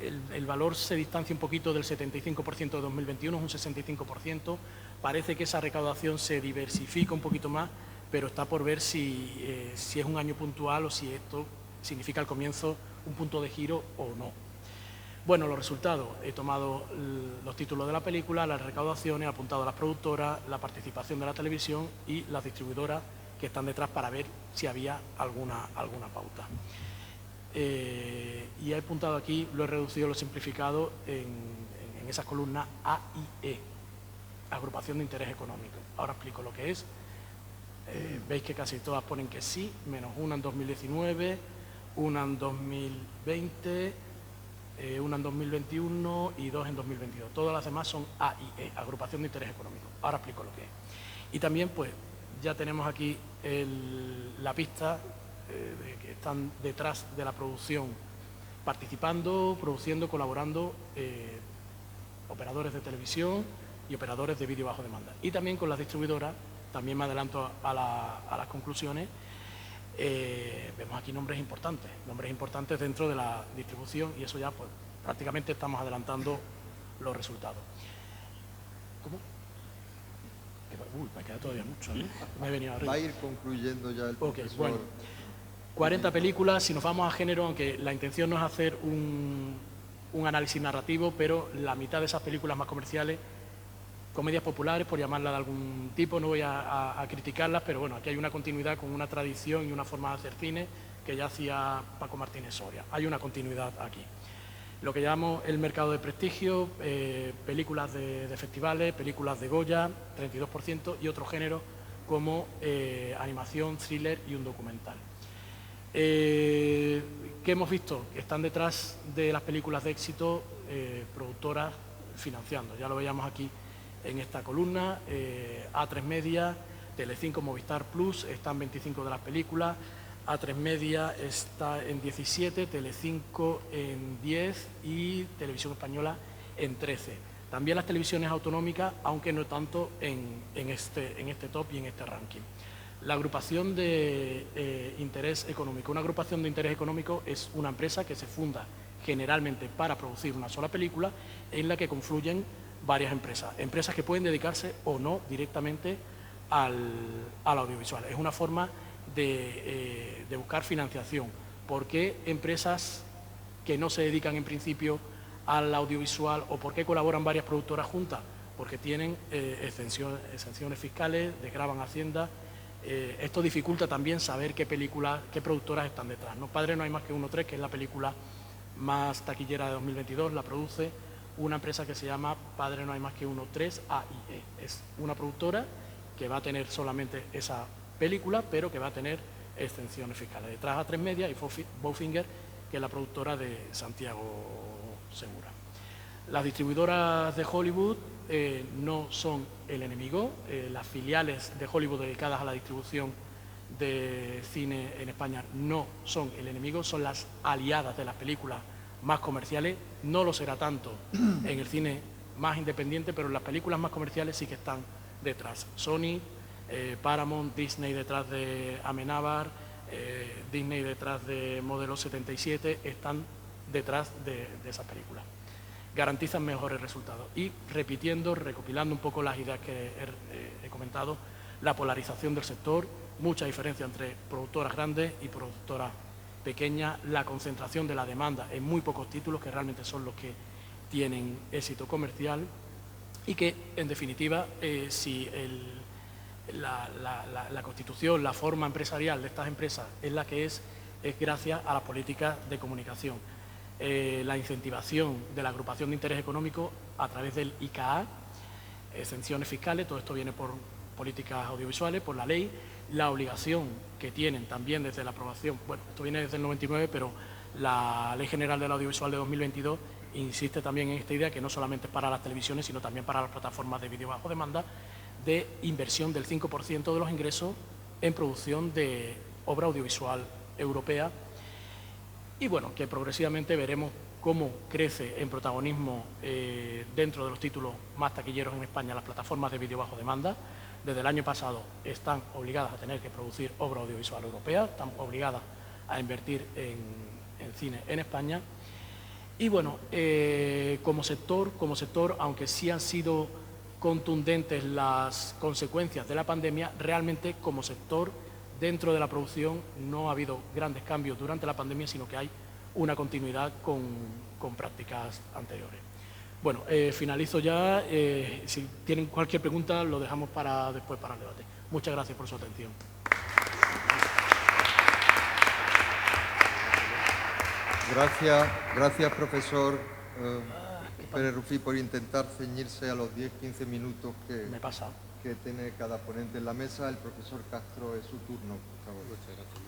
Speaker 3: el valor se distancia un poquito del 75% de 2021, es un 65%. Parece que esa recaudación se diversifica un poquito más, pero está por ver si es un año puntual o si esto significa al comienzo un punto de giro o no. Bueno, los resultados. He tomado los títulos de la película, las recaudaciones, he apuntado a las productoras, la participación de la televisión y las distribuidoras que están detrás para ver si había alguna pauta. y he apuntado aquí, lo he reducido, lo he simplificado en esas columnas A y E, agrupación de interés económico. Ahora explico lo que es. Veis que casi todas ponen que sí, menos una en 2019, una en 2020, una en 2021 y dos en 2022. Todas las demás son A y E, agrupación de interés económico. Ahora explico lo que es. Y también, pues, ya tenemos aquí la pista de que están detrás de la producción, participando, produciendo, colaborando, operadores de televisión y operadores de vídeo bajo demanda. Y también con las distribuidoras, también me adelanto a las conclusiones, vemos aquí nombres importantes dentro de la distribución, y eso ya pues prácticamente estamos adelantando los resultados. ¿Cómo? Me queda todavía mucho, ¿eh? Me he venido arriba.
Speaker 1: Va a ir concluyendo ya el profesor.
Speaker 3: Bueno, 40 películas, si nos vamos a género, aunque la intención no es hacer un análisis narrativo, pero la mitad de esas películas más comerciales, comedias populares, por llamarlas de algún tipo, no voy a criticarlas, pero bueno, aquí hay una continuidad con una tradición y una forma de hacer cine que ya hacía Paco Martínez Soria. Hay una continuidad aquí. Lo que llamamos el mercado de prestigio, películas de festivales, películas de Goya, 32%, y otro género como animación, thriller y un documental. ¿Qué hemos visto? Que están detrás de las películas de éxito productoras financiando. Ya lo veíamos aquí en esta columna. A3 Media, Telecinco, Movistar Plus, están 25 de las películas. A3 Media está en 17, Telecinco en 10 y Televisión Española en 13. También las televisiones autonómicas, aunque no tanto en este top y en este ranking. La agrupación de interés económico. Una agrupación de interés económico es una empresa que se funda generalmente para producir una sola película, en la que confluyen varias empresas. Empresas que pueden dedicarse o no directamente al audiovisual. Es una forma de buscar financiación. ¿Por qué empresas que no se dedican en principio al audiovisual, o por qué colaboran varias productoras juntas? Porque tienen exenciones fiscales, desgravan Hacienda. Esto dificulta también saber qué productoras están detrás, ¿no? Padre no hay más que uno 3, que es la película más taquillera de 2022, la produce una empresa que se llama Padre no hay más que uno 3 AIE. Es una productora que va a tener solamente esa película, pero que va a tener exenciones fiscales. Detrás A3 Media y Bowfinger, que es la productora de Santiago Segura. Las distribuidoras de Hollywood no son el enemigo. Las filiales de Hollywood dedicadas a la distribución de cine en España no son el enemigo, son las aliadas de las películas más comerciales. No lo será tanto en el cine más independiente, pero en las películas más comerciales sí que están detrás. Sony, Paramount, Disney detrás de Amenábar, Disney detrás de Modelo 77, están detrás de esas películas. Garantizan mejores resultados. Y recopilando un poco las ideas que he comentado, la polarización del sector, mucha diferencia entre productoras grandes y productoras pequeñas, la concentración de la demanda en muy pocos títulos, que realmente son los que tienen éxito comercial, y que, en definitiva, si la constitución, la forma empresarial de estas empresas es la que es gracias a las políticas de comunicación. La incentivación de la agrupación de interés económico a través del IKA, exenciones fiscales, todo esto viene por políticas audiovisuales, por la ley, la obligación que tienen también desde la aprobación, bueno, esto viene desde el 99, pero la Ley General del Audiovisual de 2022 insiste también en esta idea, que no solamente es para las televisiones, sino también para las plataformas de vídeo bajo demanda, de inversión del 5% de los ingresos en producción de obra audiovisual europea. Y bueno, que progresivamente veremos cómo crece en protagonismo dentro de los títulos más taquilleros en España las plataformas de vídeo bajo demanda. Desde el año pasado están obligadas a tener que producir obra audiovisual europea, están obligadas a invertir en cine en España. Y bueno, como sector, aunque sí han sido contundentes las consecuencias de la pandemia, realmente como sector, dentro de la producción, no ha habido grandes cambios durante la pandemia, sino que hay una continuidad con prácticas anteriores. Bueno, finalizo ya. Si tienen cualquier pregunta, lo dejamos para después para el debate. Muchas gracias por su atención.
Speaker 1: Gracias profesor Pérez Rufí, por intentar ceñirse a los 10-15 minutos que tiene cada ponente en la mesa. El profesor Castro, es su turno, por favor. Muchas gracias.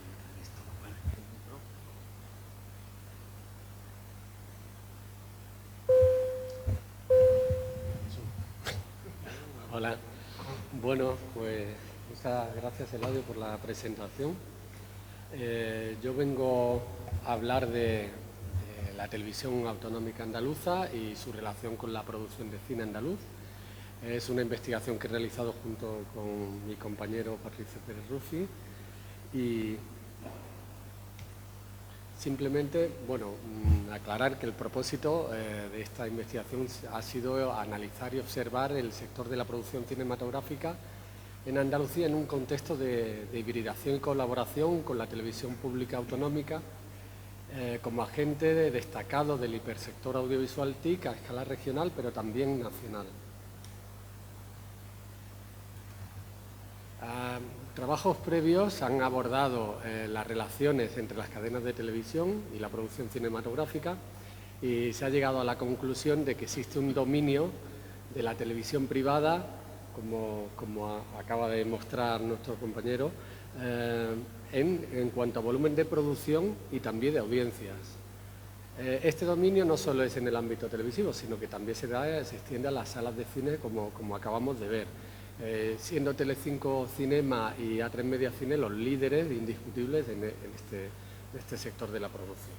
Speaker 4: Hola. Bueno, pues muchas gracias, Eladio, por la presentación. Yo vengo a hablar de la televisión autonómica andaluza y su relación con la producción de cine andaluz. Es una investigación que he realizado junto con mi compañero Patricio Pérez Rufí y simplemente, bueno, aclarar que el propósito de esta investigación ha sido analizar y observar el sector de la producción cinematográfica en Andalucía en un contexto de hibridación y colaboración con la televisión pública autonómica como agente destacado del hipersector audiovisual TIC a escala regional, pero también nacional. Trabajos previos han abordado las relaciones entre las cadenas de televisión y la producción cinematográfica y se ha llegado a la conclusión de que existe un dominio de la televisión privada, como acaba de mostrar nuestro compañero, en cuanto a volumen de producción y también de audiencias. Este dominio no solo es en el ámbito televisivo, sino que también se extiende a las salas de cine, como acabamos de ver. Siendo Telecinco Cinema y A3 Media Cine los líderes indiscutibles en este sector de la producción.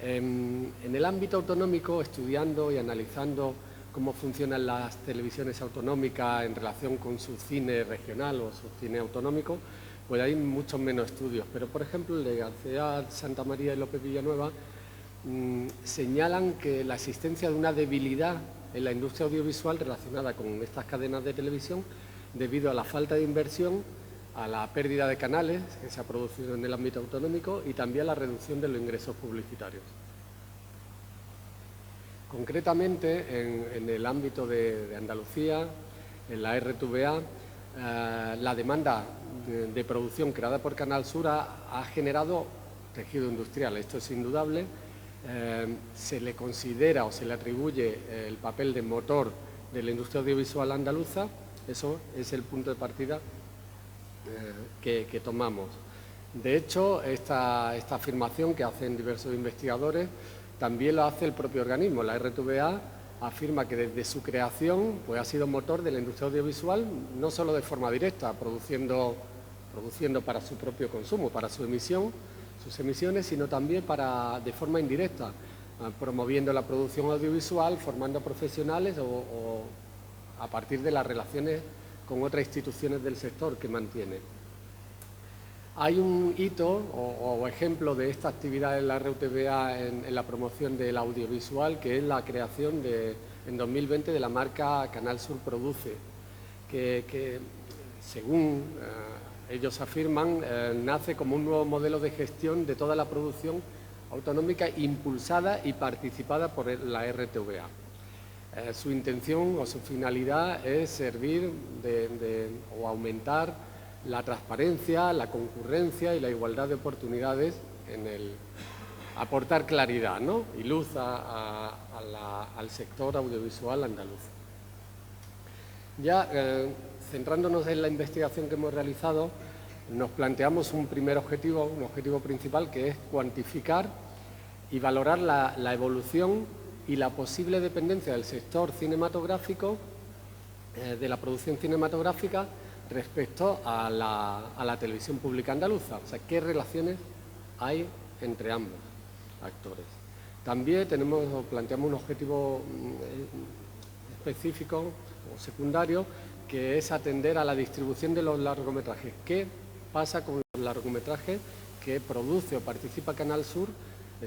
Speaker 4: En el ámbito autonómico, estudiando y analizando cómo funcionan las televisiones autonómicas en relación con su cine regional o su cine autonómico, pues hay muchos menos estudios. Pero, por ejemplo, el de García Santa María y López Villanueva señalan que la existencia de una debilidad en la industria audiovisual relacionada con estas cadenas de televisión debido a la falta de inversión, a la pérdida de canales que se ha producido en el ámbito autonómico y también a la reducción de los ingresos publicitarios. Concretamente, en el ámbito de Andalucía, en la RTVA, la demanda de producción creada por Canal Sur ha generado tejido industrial. Esto es indudable. Se le considera o se le atribuye el papel de motor de la industria audiovisual andaluza. Eso es el punto de partida que tomamos. De hecho, esta afirmación que hacen diversos investigadores también lo hace el propio organismo. La RTVA afirma que desde su creación pues, ha sido motor de la industria audiovisual, no solo de forma directa, produciendo para su propio consumo, para sus emisiones, sino también de forma indirecta, promoviendo la producción audiovisual, formando profesionales o a partir de las relaciones con otras instituciones del sector que mantiene. Hay un hito o ejemplo de esta actividad en la RTVA en la promoción del audiovisual, que es la creación en 2020 de la marca Canal Sur Produce, que según ellos afirman, nace como un nuevo modelo de gestión de toda la producción autonómica impulsada y participada por la RTVA. Su intención o su finalidad es servir o aumentar la transparencia, la concurrencia y la igualdad de oportunidades aportar claridad, ¿no? Y luz al sector audiovisual andaluz. Ya centrándonos en la investigación que hemos realizado, nos planteamos un primer objetivo, un objetivo principal, que es cuantificar y valorar la evolución y la posible dependencia del sector cinematográfico, de la producción cinematográfica, respecto a la televisión pública andaluza. O sea, qué relaciones hay entre ambos actores. También planteamos un objetivo específico o secundario, que es atender a la distribución de los largometrajes. ¿Qué pasa con los largometrajes que produce o participa Canal Sur,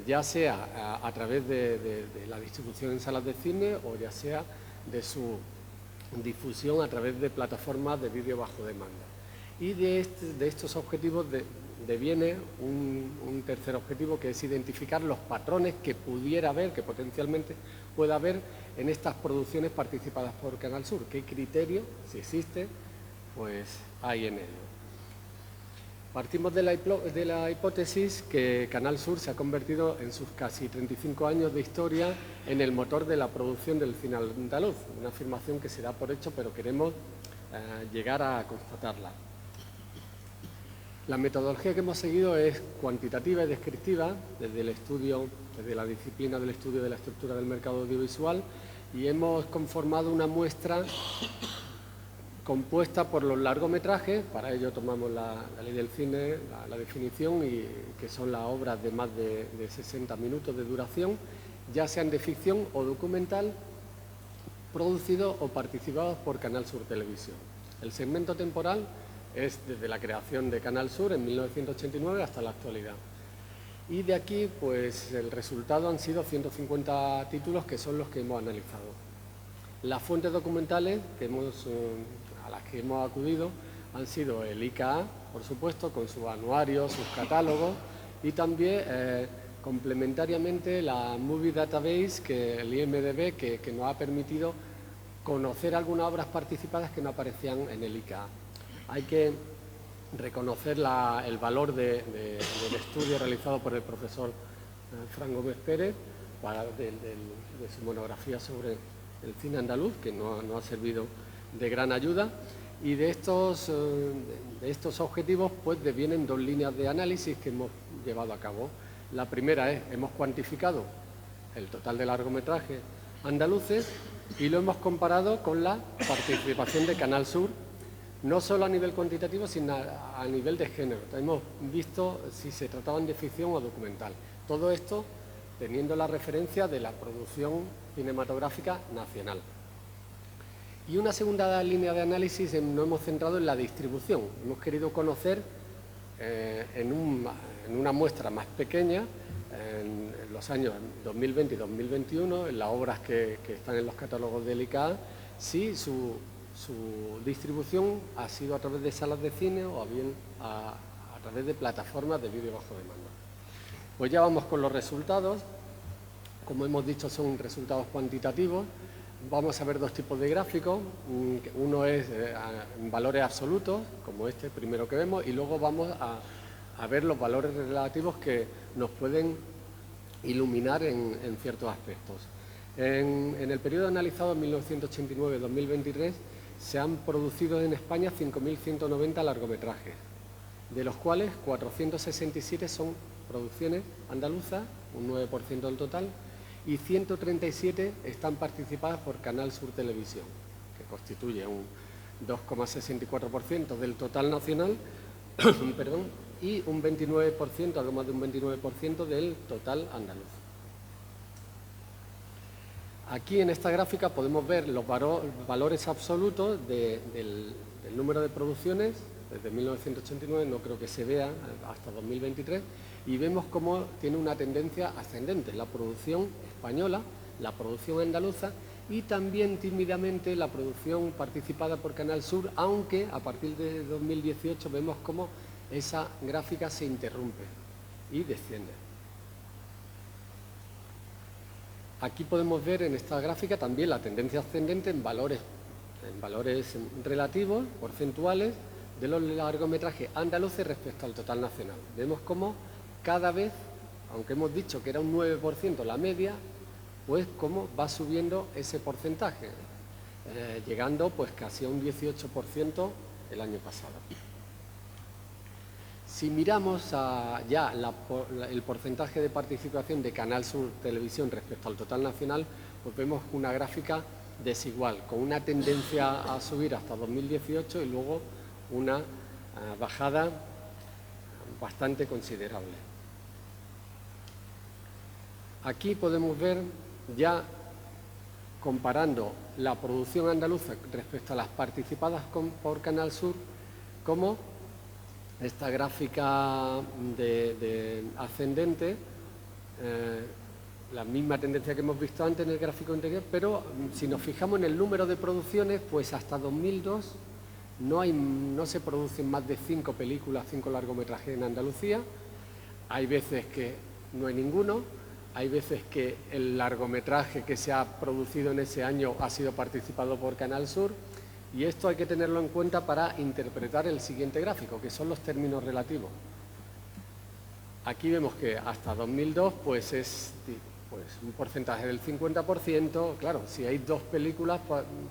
Speaker 4: ya sea a través de la distribución en salas de cine o ya sea de su difusión a través de plataformas de vídeo bajo demanda? Y de estos objetivos deviene un tercer objetivo, que es identificar los patrones que pudiera haber, que potencialmente pueda haber en estas producciones participadas por Canal Sur. ¿Qué criterio, si existe, pues hay en ello? Partimos de la hipótesis que Canal Sur se ha convertido en sus casi 35 años de historia en el motor de la producción del cine andaluz, una afirmación que se da por hecho, pero queremos llegar a constatarla. La metodología que hemos seguido es cuantitativa y descriptiva, desde la disciplina del estudio de la estructura del mercado audiovisual, y hemos conformado una muestra compuesta por los largometrajes. Para ello tomamos la ley del cine, la definición, y que son las obras de más de 60 minutos de duración, ya sean de ficción o documental, producidos o participados por Canal Sur Televisión. El segmento temporal es desde la creación de Canal Sur en 1989 hasta la actualidad. Y de aquí, pues, el resultado han sido 150 títulos, que son los que hemos analizado. Las fuentes documentales a las que hemos acudido han sido el ICA, por supuesto, con su anuario, sus catálogos, y también complementariamente la Movie Database, el IMDb, que nos ha permitido conocer algunas obras participadas que no aparecían en el ICA. Hay que reconocer el valor del estudio realizado por el profesor Fran Gómez Pérez de su monografía sobre el cine andaluz, que nos ha servido de gran ayuda. Y de estos objetivos pues devienen dos líneas de análisis que hemos llevado a cabo. La primera es, hemos cuantificado el total de largometrajes andaluces y lo hemos comparado con la participación de Canal Sur, no solo a nivel cuantitativo, sino a nivel de género. Hemos visto si se trataban de ficción o documental. Todo esto teniendo la referencia de la producción cinematográfica nacional. Y una segunda línea de análisis nos hemos centrado en la distribución. Hemos querido conocer en una muestra más pequeña, en los años 2020 y 2021, en las obras que están en los catálogos del ICA, si su distribución ha sido a través de salas de cine o bien a través de plataformas de vídeo bajo demanda. Pues ya vamos con los resultados. Como hemos dicho, son resultados cuantitativos. Vamos a ver dos tipos de gráficos. Uno es en valores absolutos, como este primero que vemos, y luego vamos a ver los valores relativos que nos pueden iluminar en ciertos aspectos. En el periodo analizado, 1989-2023, se han producido en España 5.190 largometrajes, de los cuales 467 son producciones andaluzas, un 9% del total, y 137 están participadas por Canal Sur Televisión, que constituye un 2,64% del total nacional perdón, y un 29%, algo más de un 29% del total andaluz. Aquí en esta gráfica podemos ver los valores absolutos del número de producciones desde 1989, no creo que se vea, hasta 2023, y vemos cómo tiene una tendencia ascendente la producción española, la producción andaluza y también tímidamente la producción participada por Canal Sur, aunque a partir de 2018 vemos cómo esa gráfica se interrumpe y desciende. Aquí podemos ver en esta gráfica también la tendencia ascendente en valores relativos, porcentuales, de los largometrajes andaluces respecto al total nacional. Vemos cómo cada vez, aunque hemos dicho que era un 9% la media, pues cómo va subiendo ese porcentaje, llegando pues casi a un 18% el año pasado. Si miramos ya el porcentaje de participación de Canal Sur Televisión respecto al total nacional, pues vemos una gráfica desigual, con una tendencia a subir hasta 2018 y luego una bajada bastante considerable. Aquí podemos ver, ya comparando la producción andaluza respecto a las participadas por Canal Sur, cómo esta gráfica de ascendente, la misma tendencia que hemos visto antes en el gráfico anterior, pero si nos fijamos en el número de producciones, pues hasta 2002 no se producen más de 5 películas, 5 largometrajes en Andalucía. Hay veces que no hay ninguno, hay veces que el largometraje que se ha producido en ese año ha sido participado por Canal Sur Y esto hay que tenerlo en cuenta para interpretar el siguiente gráfico, que son los términos relativos. Aquí vemos que hasta 2002 pues es un porcentaje del 50%. Claro, si hay 2 películas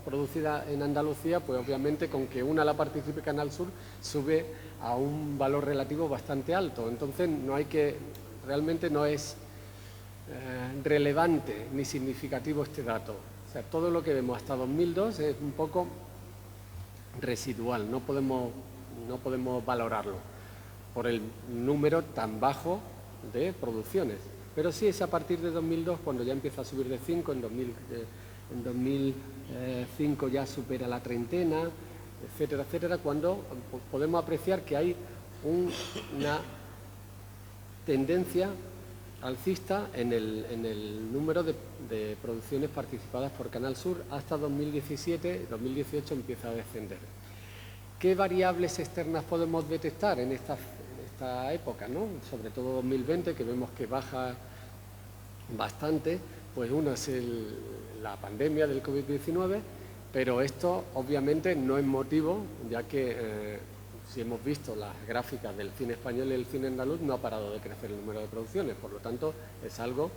Speaker 4: producidas en Andalucía, pues obviamente con que una la participe Canal Sur sube a un valor relativo bastante alto. Entonces realmente no es relevante ni significativo este dato. O sea, todo lo que vemos hasta 2002 es un poco residual, no podemos valorarlo por el número tan bajo de producciones. Pero sí es a partir de 2002 cuando ya empieza a subir de 5, en 2005 ya supera la treintena, etcétera, etcétera, cuando podemos apreciar que hay una tendencia alcista en el número de producciones participadas por Canal Sur. Hasta 2017, 2018 empieza a descender. ¿Qué variables externas podemos detectar en esta época, ¿no? Sobre todo 2020, que vemos que baja bastante? Pues uno es la pandemia del COVID-19, pero esto obviamente no es motivo, ya que si hemos visto las gráficas del cine español y el cine andaluz, no ha parado de crecer el número de producciones, por lo tanto es algo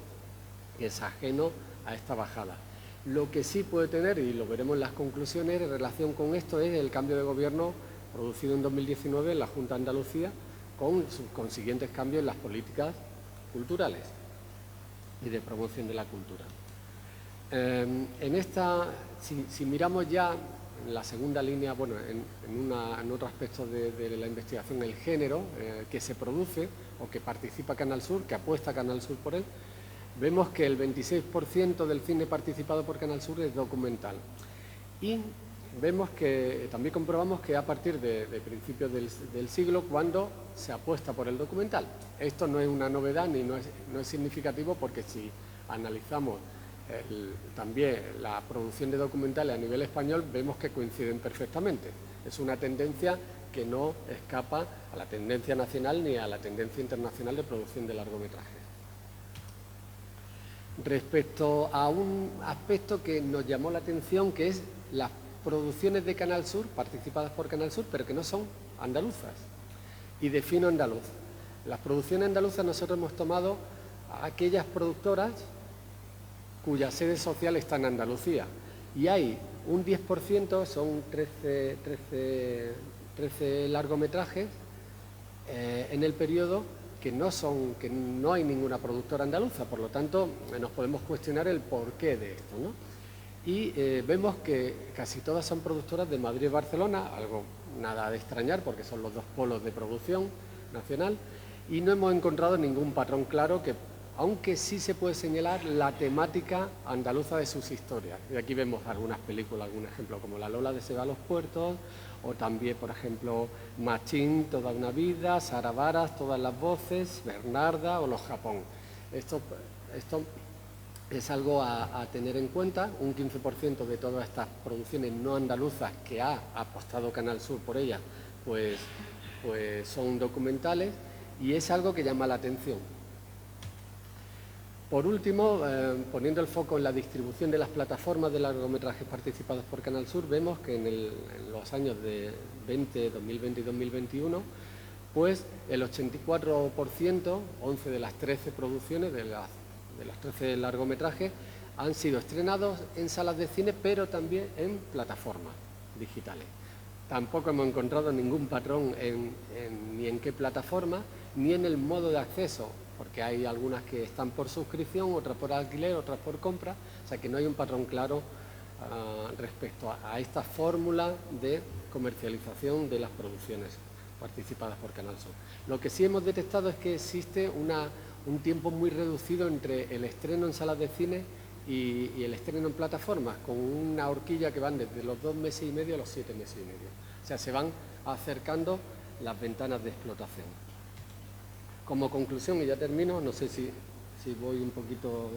Speaker 4: que es ajeno a esta bajada. Lo que sí puede tener, y lo veremos en las conclusiones en relación con esto, es el cambio de gobierno producido en 2019 en la Junta de Andalucía, con sus consiguientes cambios en las políticas culturales y de promoción de la cultura. Si miramos ya en la segunda línea, bueno, en otro aspecto de la investigación, el género que se produce o que participa Canal Sur, que apuesta Canal Sur por él, vemos que el 26% del cine participado por Canal Sur es documental. Y vemos que, también comprobamos que a partir de principios del siglo, cuando se apuesta por el documental. Esto no es una novedad ni no es significativo, porque si analizamos también la producción de documentales a nivel español, vemos que coinciden perfectamente. Es una tendencia que no escapa a la tendencia nacional ni a la tendencia internacional de producción de largometrajes. Respecto a un aspecto que nos llamó la atención, que es las producciones de Canal Sur, participadas por Canal Sur, pero que no son andaluzas. Y defino andaluz. Las producciones andaluzas, nosotros hemos tomado a aquellas productoras cuya sede social está en Andalucía. Y hay un 10%, son 13 largometrajes en el periodo que no hay ninguna productora andaluza. Por lo tanto, nos podemos cuestionar el porqué de esto, ¿no? Y vemos que casi todas son productoras de Madrid y Barcelona, algo nada de extrañar porque son los 2 polos de producción nacional, y no hemos encontrado ningún patrón claro, aunque sí se puede señalar la temática andaluza de sus historias. Y aquí vemos algunas películas, algún ejemplo, como La Lola de Se va a los puertos, o también, por ejemplo, Machín, Toda una vida, Sara Varas, Todas las voces, Bernarda o Los Japón. Esto es algo a tener en cuenta. Un 15% de todas estas producciones no andaluzas que ha apostado Canal Sur por ellas, pues son documentales, y es algo que llama la atención. Por último, poniendo el foco en la distribución de las plataformas de largometrajes participados por Canal Sur, vemos que en los años de 2020 y 2021, pues el 84%, 11 de las 13 producciones, de los 13 largometrajes, han sido estrenados en salas de cine, pero también en plataformas digitales. Tampoco hemos encontrado ningún patrón ni en qué plataforma, ni en el modo de acceso, porque hay algunas que están por suscripción, otras por alquiler, otras por compra, o sea que no hay un patrón claro respecto a esta fórmula de comercialización de las producciones participadas por Canal Sur. Lo que sí hemos detectado es que existe un tiempo muy reducido entre el estreno en salas de cine y el estreno en plataformas, con una horquilla que van desde los 2 meses y medio a los 7 meses y medio. O sea, se van acercando las ventanas de explotación. Como conclusión, y ya termino, no sé si voy un poquito...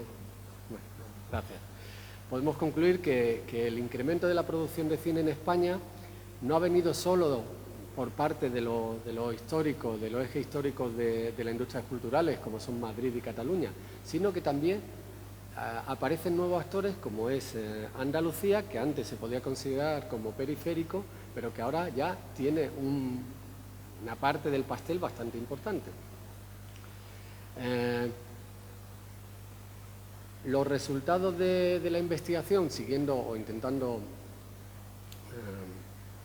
Speaker 4: Bueno, gracias. Podemos concluir que el incremento de la producción de cine en España no ha venido solo por parte de los históricos, de los ejes históricos de las industrias culturales, como son Madrid y Cataluña, sino que también aparecen nuevos actores como es Andalucía, que antes se podía considerar como periférico, pero que ahora ya tiene una parte del pastel bastante importante. Los resultados de la investigación, siguiendo o intentando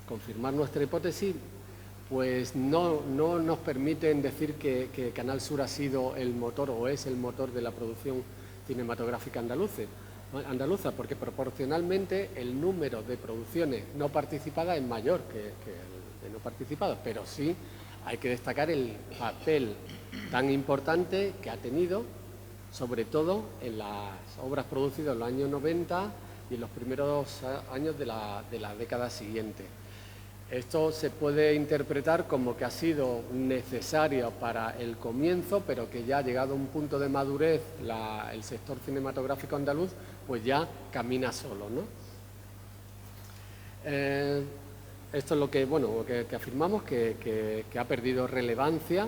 Speaker 4: confirmar nuestra hipótesis, pues no nos permiten decir que Canal Sur ha sido el motor o es el motor de la producción cinematográfica andaluza, porque proporcionalmente el número de producciones no participadas es mayor que el de no participadas, pero sí hay que destacar el papel tan importante que ha tenido, sobre todo en las obras producidas en los años 90 y en los primeros años de la década siguiente. Esto se puede interpretar como que ha sido necesario para el comienzo, pero que ya ha llegado a un punto de madurez el sector cinematográfico andaluz, pues ya camina solo, ¿no? Esto es lo que afirmamos, que ha perdido relevancia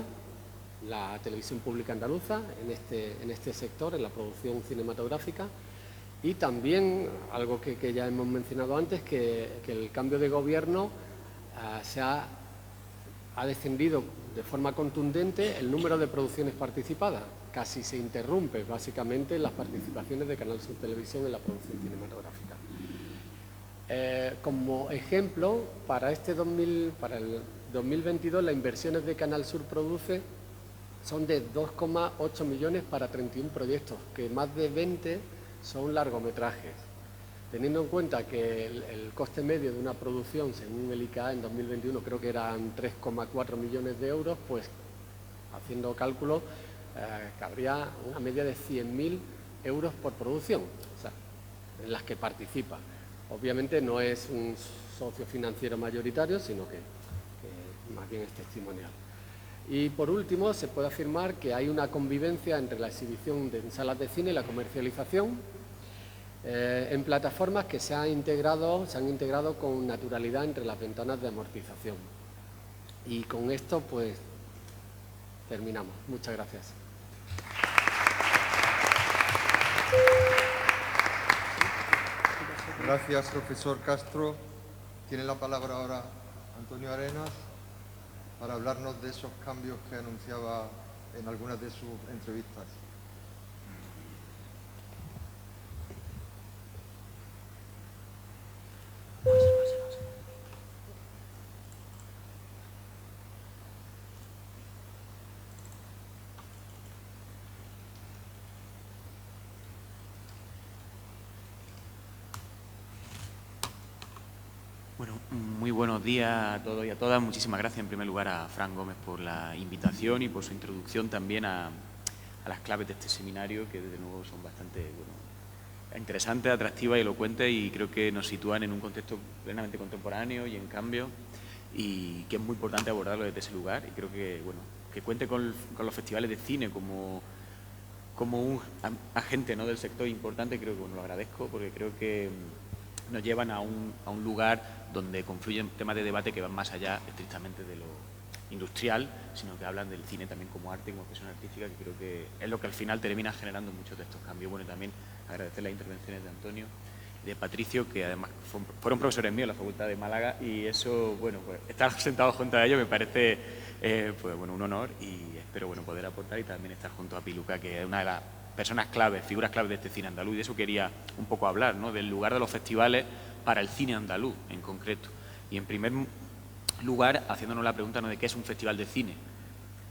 Speaker 4: la televisión pública andaluza en este sector, en la producción cinematográfica. Y también, algo que ya hemos mencionado antes, que el cambio de gobierno ha descendido de forma contundente el número de producciones participadas. Casi se interrumpe, básicamente, las participaciones de Canal Sur Televisión en la producción cinematográfica. Como ejemplo, para el 2022, las inversiones de Canal Sur Produce son de 2,8 millones para 31 proyectos, que más de 20 son largometrajes. Teniendo en cuenta que el coste medio de una producción, según el ICA, en 2021 creo que eran 3,4 millones de euros, pues haciendo cálculos, cabría una media de 100.000 euros por producción, o sea, en las que participa. Obviamente no es un socio financiero mayoritario, sino que más bien es testimonial. Y por último, se puede afirmar que hay una convivencia entre la exhibición en salas de cine y la comercialización en plataformas que se han integrado con naturalidad entre las ventanas de amortización. Y con esto, pues, terminamos. Muchas gracias.
Speaker 1: Gracias, profesor Castro. Tiene la palabra ahora Antonio Arenas para hablarnos de esos cambios que anunciaba en algunas de sus entrevistas.
Speaker 5: Bueno, muy buenos días a todos y a todas. Muchísimas gracias en primer lugar a Fran Gómez por la invitación y por su introducción también a las claves de este seminario, que desde luego son bastante interesantes, atractivas y elocuentes, y creo que nos sitúan en un contexto plenamente contemporáneo y en cambio, y que es muy importante abordarlo desde ese lugar. Y creo que, que cuente con los festivales de cine como un agente, ¿no?, del sector importante, creo que lo agradezco, porque creo que nos llevan a un lugar donde confluyen temas de debate que van más allá estrictamente de lo industrial, sino que hablan del cine también como arte, como expresión artística, que creo que es lo que al final termina generando muchos de estos cambios. Bueno, y también agradecer las intervenciones de Antonio y de Patricio, que además fueron profesores míos en la Facultad de Málaga, y eso, bueno, pues estar sentado junto a ellos me parece un honor, y espero poder aportar, y también estar junto a Piluca, que es una de las personas claves, figuras claves de este cine andaluz, y de eso quería un poco hablar, ¿no?, del lugar de los festivales para el cine andaluz en concreto. Y en primer lugar, haciéndonos la pregunta, ¿no?, de qué es un festival de cine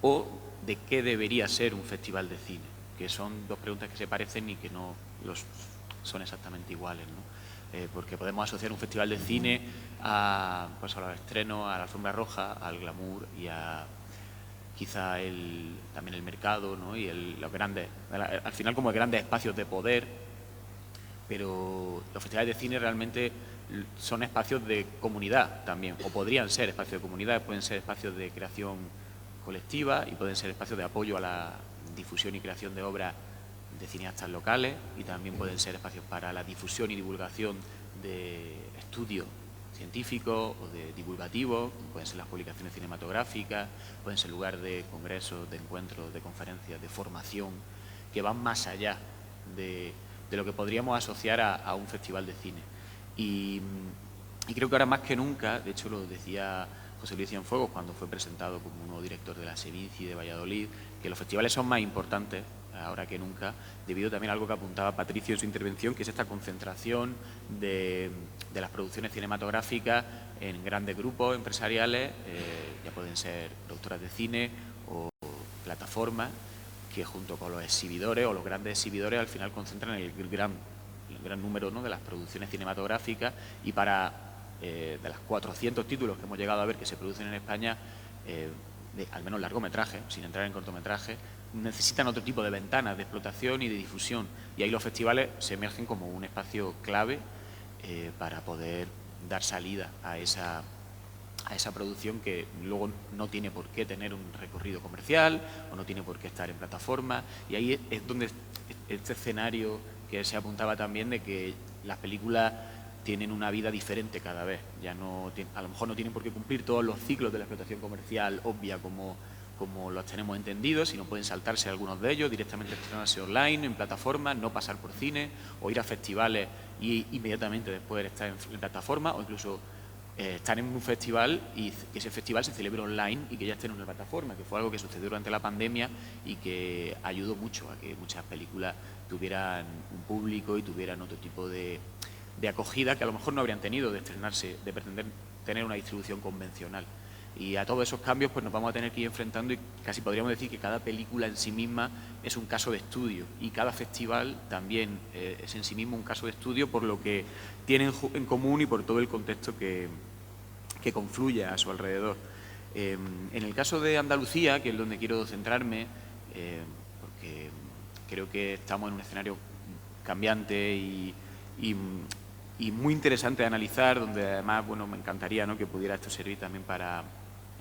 Speaker 5: o de qué debería ser un festival de cine, que son dos preguntas que se parecen y que no son exactamente iguales, ¿no? Porque podemos asociar un festival de cine a los estrenos, a la alfombra roja, al glamour y a quizá también el mercado, ¿no?, y los grandes, al final como grandes espacios de poder, pero los festivales de cine realmente son espacios de comunidad también, o podrían ser espacios de comunidad, pueden ser espacios de creación colectiva y pueden ser espacios de apoyo a la difusión y creación de obras de cineastas locales, y también pueden ser espacios para la difusión y divulgación de estudios científicos o de divulgativos, pueden ser las publicaciones cinematográficas, pueden ser lugar de congresos, de encuentros, de conferencias, de formación, que van más allá de lo que podríamos asociar a un festival de cine. Y creo que ahora más que nunca, de hecho lo decía José Luis Cienfuegos cuando fue presentado como nuevo director de la Sevinci de Valladolid, que los festivales son más importantes ahora que nunca, debido también a algo que apuntaba Patricio en su intervención, que es esta concentración de las producciones cinematográficas en grandes grupos empresariales, ya pueden ser productoras de cine o plataformas, que junto con los exhibidores o los grandes exhibidores al final concentran el gran número, ¿no?, de las producciones cinematográficas, y de las 400 títulos que hemos llegado a ver que se producen en España, al menos largometrajes, sin entrar en cortometrajes, necesitan otro tipo de ventanas de explotación y de difusión, y ahí los festivales se emergen como un espacio clave para poder dar salida a esa producción que luego no tiene por qué tener un recorrido comercial o no tiene por qué estar en plataforma. Y ahí es donde este escenario que se apuntaba también de que las películas tienen una vida diferente cada vez. Ya no a lo mejor no tienen por qué cumplir todos los ciclos de la explotación comercial obvia como los tenemos entendidos, sino pueden saltarse algunos de ellos, directamente estrenarse online, en plataformas, no pasar por cine, o ir a festivales y inmediatamente después estar en plataforma, o incluso estar en un festival y que ese festival se celebre online y que ya esté en una plataforma, que fue algo que sucedió durante la pandemia y que ayudó mucho a que muchas películas tuvieran un público y tuvieran otro tipo de acogida que a lo mejor no habrían tenido de estrenarse, de pretender tener una distribución convencional. Y a todos esos cambios pues nos vamos a tener que ir enfrentando, y casi podríamos decir que cada película en sí misma es un caso de estudio, y cada festival también es en sí mismo un caso de estudio por lo que tienen en común y por todo el contexto que confluye a su alrededor. En el caso de Andalucía, que es donde quiero centrarme, porque creo que estamos en un escenario cambiante y muy interesante de analizar, donde además, bueno, me encantaría, ¿no?, que pudiera esto servir también para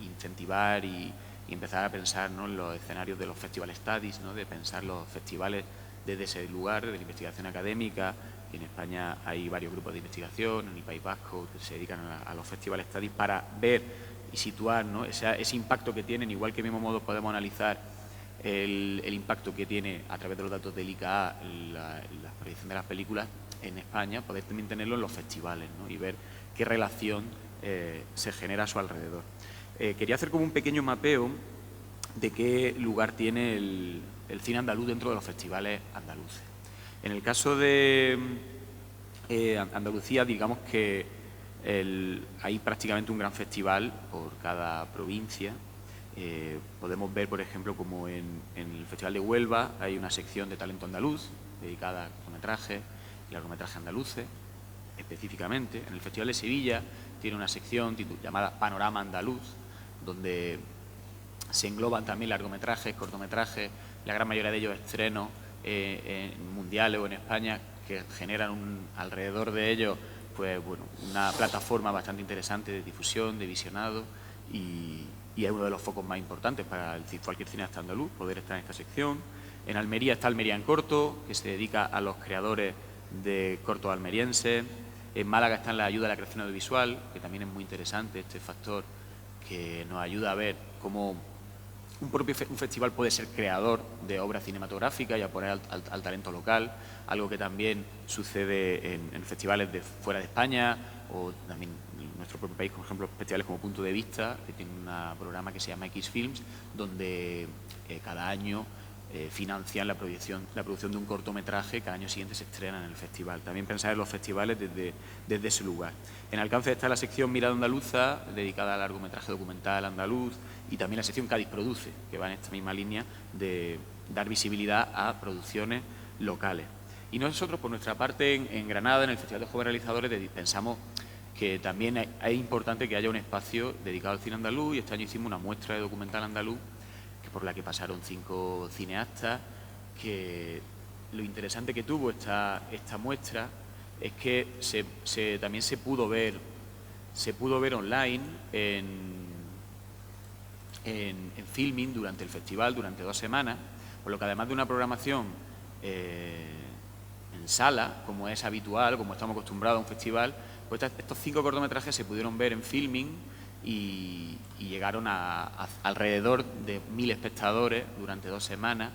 Speaker 5: incentivar y empezar a pensar, ¿no?, en los escenarios de los festival studies, ¿no?, de pensar los festivales desde ese lugar de la investigación académica. En España hay varios grupos de investigación, en el País Vasco, que se dedican a los festival studies para ver y situar, ¿no?, ese impacto que tienen, igual que del mismo modo podemos analizar el impacto que tiene a través de los datos del ICA la proyección de las películas en España, poder también tenerlo en los festivales, ¿no?, y ver qué relación se genera a su alrededor. Quería hacer como un pequeño mapeo de qué lugar tiene el cine andaluz dentro de los festivales andaluces. En el caso de Andalucía, digamos que hay prácticamente un gran festival por cada provincia. Podemos ver, por ejemplo, como en el Festival de Huelva hay una sección de talento andaluz dedicada a cortometrajes y largometrajes andaluces, específicamente. En el Festival de Sevilla tiene una sección llamada Panorama Andaluz, donde se engloban también largometrajes, cortometrajes, la gran mayoría de ellos estrenos mundiales o en España, que generan alrededor de ellos pues, bueno, una plataforma bastante interesante de difusión, de visionado, y es uno de los focos más importantes para cualquier cineasta andaluz poder estar en esta sección. En Almería está Almería en Corto, que se dedica a los creadores de cortos almerienses. En Málaga está en la ayuda a la creación audiovisual, que también es muy interesante este factor que nos ayuda a ver cómo un festival puede ser creador de obras cinematográficas y a poner al talento local, algo que también sucede en festivales de fuera de España, o también en nuestro propio país, por ejemplo, festivales como Punto de Vista, que tiene un programa que se llama X Films, donde cada año financian la producción de un cortometraje que al año siguiente se estrena en el festival. También pensar en los festivales desde ese lugar. En Alcance está la sección Mirada Andaluza, dedicada al largometraje documental andaluz, y también la sección Cádiz Produce, que va en esta misma línea de dar visibilidad a producciones locales. Y nosotros, por nuestra parte, en Granada, en el Festival de Jóvenes Realizadores, pensamos que también es importante que haya un espacio dedicado al cine andaluz, y este año hicimos una muestra de documental andaluz por la que pasaron 5 cineastas, que lo interesante que tuvo esta muestra es que también se pudo ver online en filming durante el festival, durante 2 semanas, por lo que además de una programación en sala, como es habitual, como estamos acostumbrados a un festival, pues estos 5 cortometrajes se pudieron ver en filming y llegaron a alrededor de 1000 espectadores durante 2 semanas,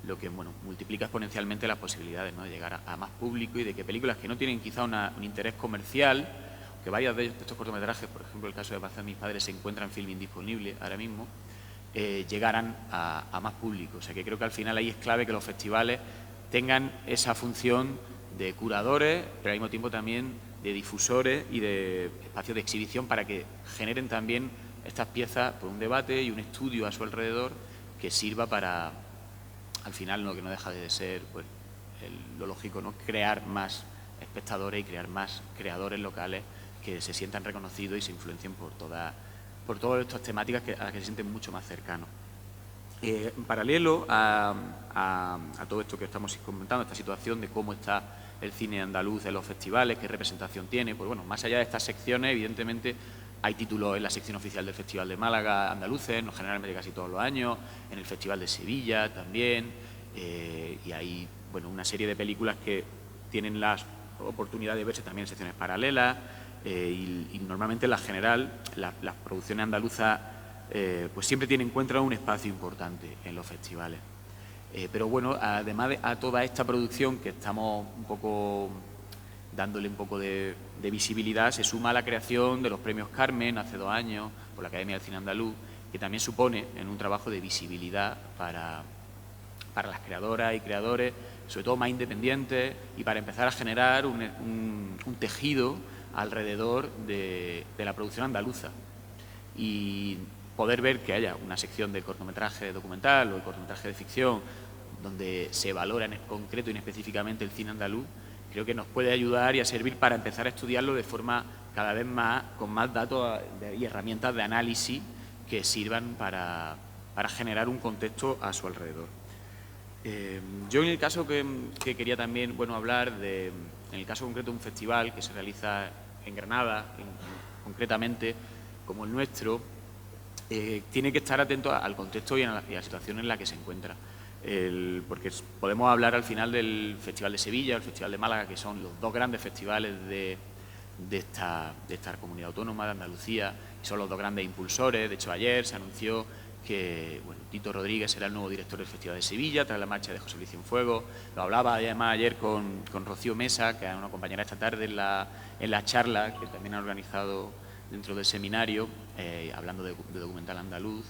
Speaker 5: lo que bueno, multiplica exponencialmente las posibilidades, ¿no?, de llegar a más público y de que películas que no tienen quizá un interés comercial, que varios de estos cortometrajes, por ejemplo el caso de Paz a mis padres, se encuentran en film indisponible ahora mismo, llegaran a más público. O sea que creo que al final ahí es clave que los festivales tengan esa función de curadores, pero al mismo tiempo también de difusores y de espacios de exhibición para que generen también estas piezas por un debate y un estudio a su alrededor que sirva para, al final, lo que no deja de ser pues, lo lógico, ¿no?, crear más espectadores y crear más creadores locales que se sientan reconocidos y se influencien por todas estas temáticas a las que se sienten mucho más cercanos. En paralelo a todo esto que estamos comentando, esta situación de cómo está el cine andaluz en los festivales, qué representación tiene, pues bueno, más allá de estas secciones, evidentemente hay títulos en la sección oficial del Festival de Málaga andaluces, no, generalmente casi todos los años, en el Festival de Sevilla también, y hay bueno, una serie de películas que tienen la oportunidad de verse también en secciones paralelas, y normalmente en la general las producciones andaluzas pues siempre encuentran un espacio importante en los festivales. Pero bueno, además a toda esta producción que estamos un poco dándole un poco de visibilidad, se suma la creación de los premios Carmen hace 2 años por la Academia del Cine Andaluz, que también supone en un trabajo de visibilidad para las creadoras y creadores, sobre todo más independientes, y para empezar a generar un tejido alrededor de la producción andaluza. Y poder ver que haya una sección de cortometraje documental o de cortometraje de ficción donde se valora en concreto y específicamente el cine andaluz, creo que nos puede ayudar y a servir para empezar a estudiarlo de forma cada vez más, con más datos y herramientas de análisis que sirvan para generar un contexto a su alrededor. Yo en el caso que quería también hablar en el caso concreto de un festival que se realiza en Granada, concretamente como el nuestro, tiene que estar atento al contexto y a la situación en la que se encuentra. Porque podemos hablar al final del Festival de Sevilla, el Festival de Málaga, que son los 2 grandes festivales de esta comunidad autónoma de Andalucía, y son los 2 grandes impulsores. De hecho, ayer se anunció que Tito Rodríguez será el nuevo director del Festival de Sevilla, tras la marcha de José Luis Cienfuegos. Lo hablaba además ayer con Rocío Mesa, que es una compañera esta tarde en la charla que también ha organizado dentro del seminario, hablando de documental andaluz,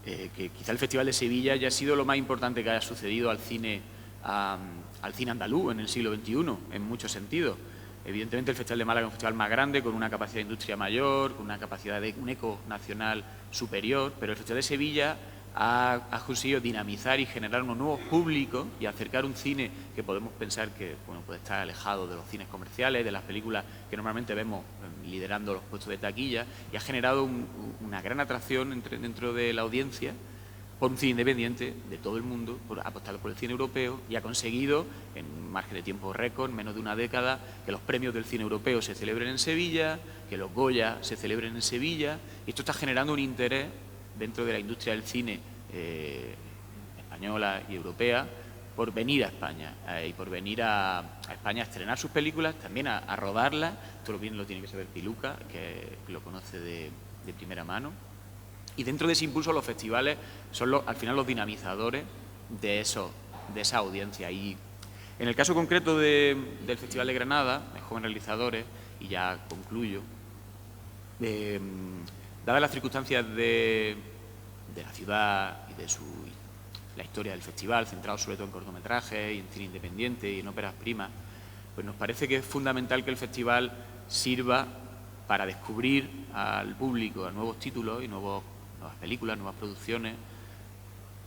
Speaker 5: que quizá el Festival de Sevilla ya ha sido lo más importante que haya sucedido al cine andaluz en el siglo XXI, en muchos sentidos. Evidentemente el Festival de Málaga es un festival más grande, con una capacidad de industria mayor, con una capacidad de un eco nacional superior, pero el Festival de Sevilla ha conseguido dinamizar y generar unos nuevos públicos y acercar un cine que podemos pensar que puede estar alejado de los cines comerciales, de las películas que normalmente vemos liderando los puestos de taquilla, y ha generado una gran atracción dentro de la audiencia por un cine independiente de todo el mundo, apostado por el cine europeo, y ha conseguido, en un margen de tiempo récord, menos de una década, que los premios del cine europeo se celebren en Sevilla, que los Goya se celebren en Sevilla, y esto está generando un interés dentro de la industria del cine española y europea por venir a España y por venir a España a estrenar sus películas, también a rodarlas. Esto bien lo tiene que saber Piluca, que lo conoce de primera mano. Y dentro de ese impulso los festivales son al final los dinamizadores de esa audiencia. Y en el caso concreto del Festival de Granada, de Jóvenes Realizadores, y ya concluyo, dadas las circunstancias de la ciudad y de la historia del festival, centrado sobre todo en cortometrajes y en cine independiente y en óperas primas, pues nos parece que es fundamental que el festival sirva para descubrir al público a nuevos títulos y nuevas películas, nuevas producciones,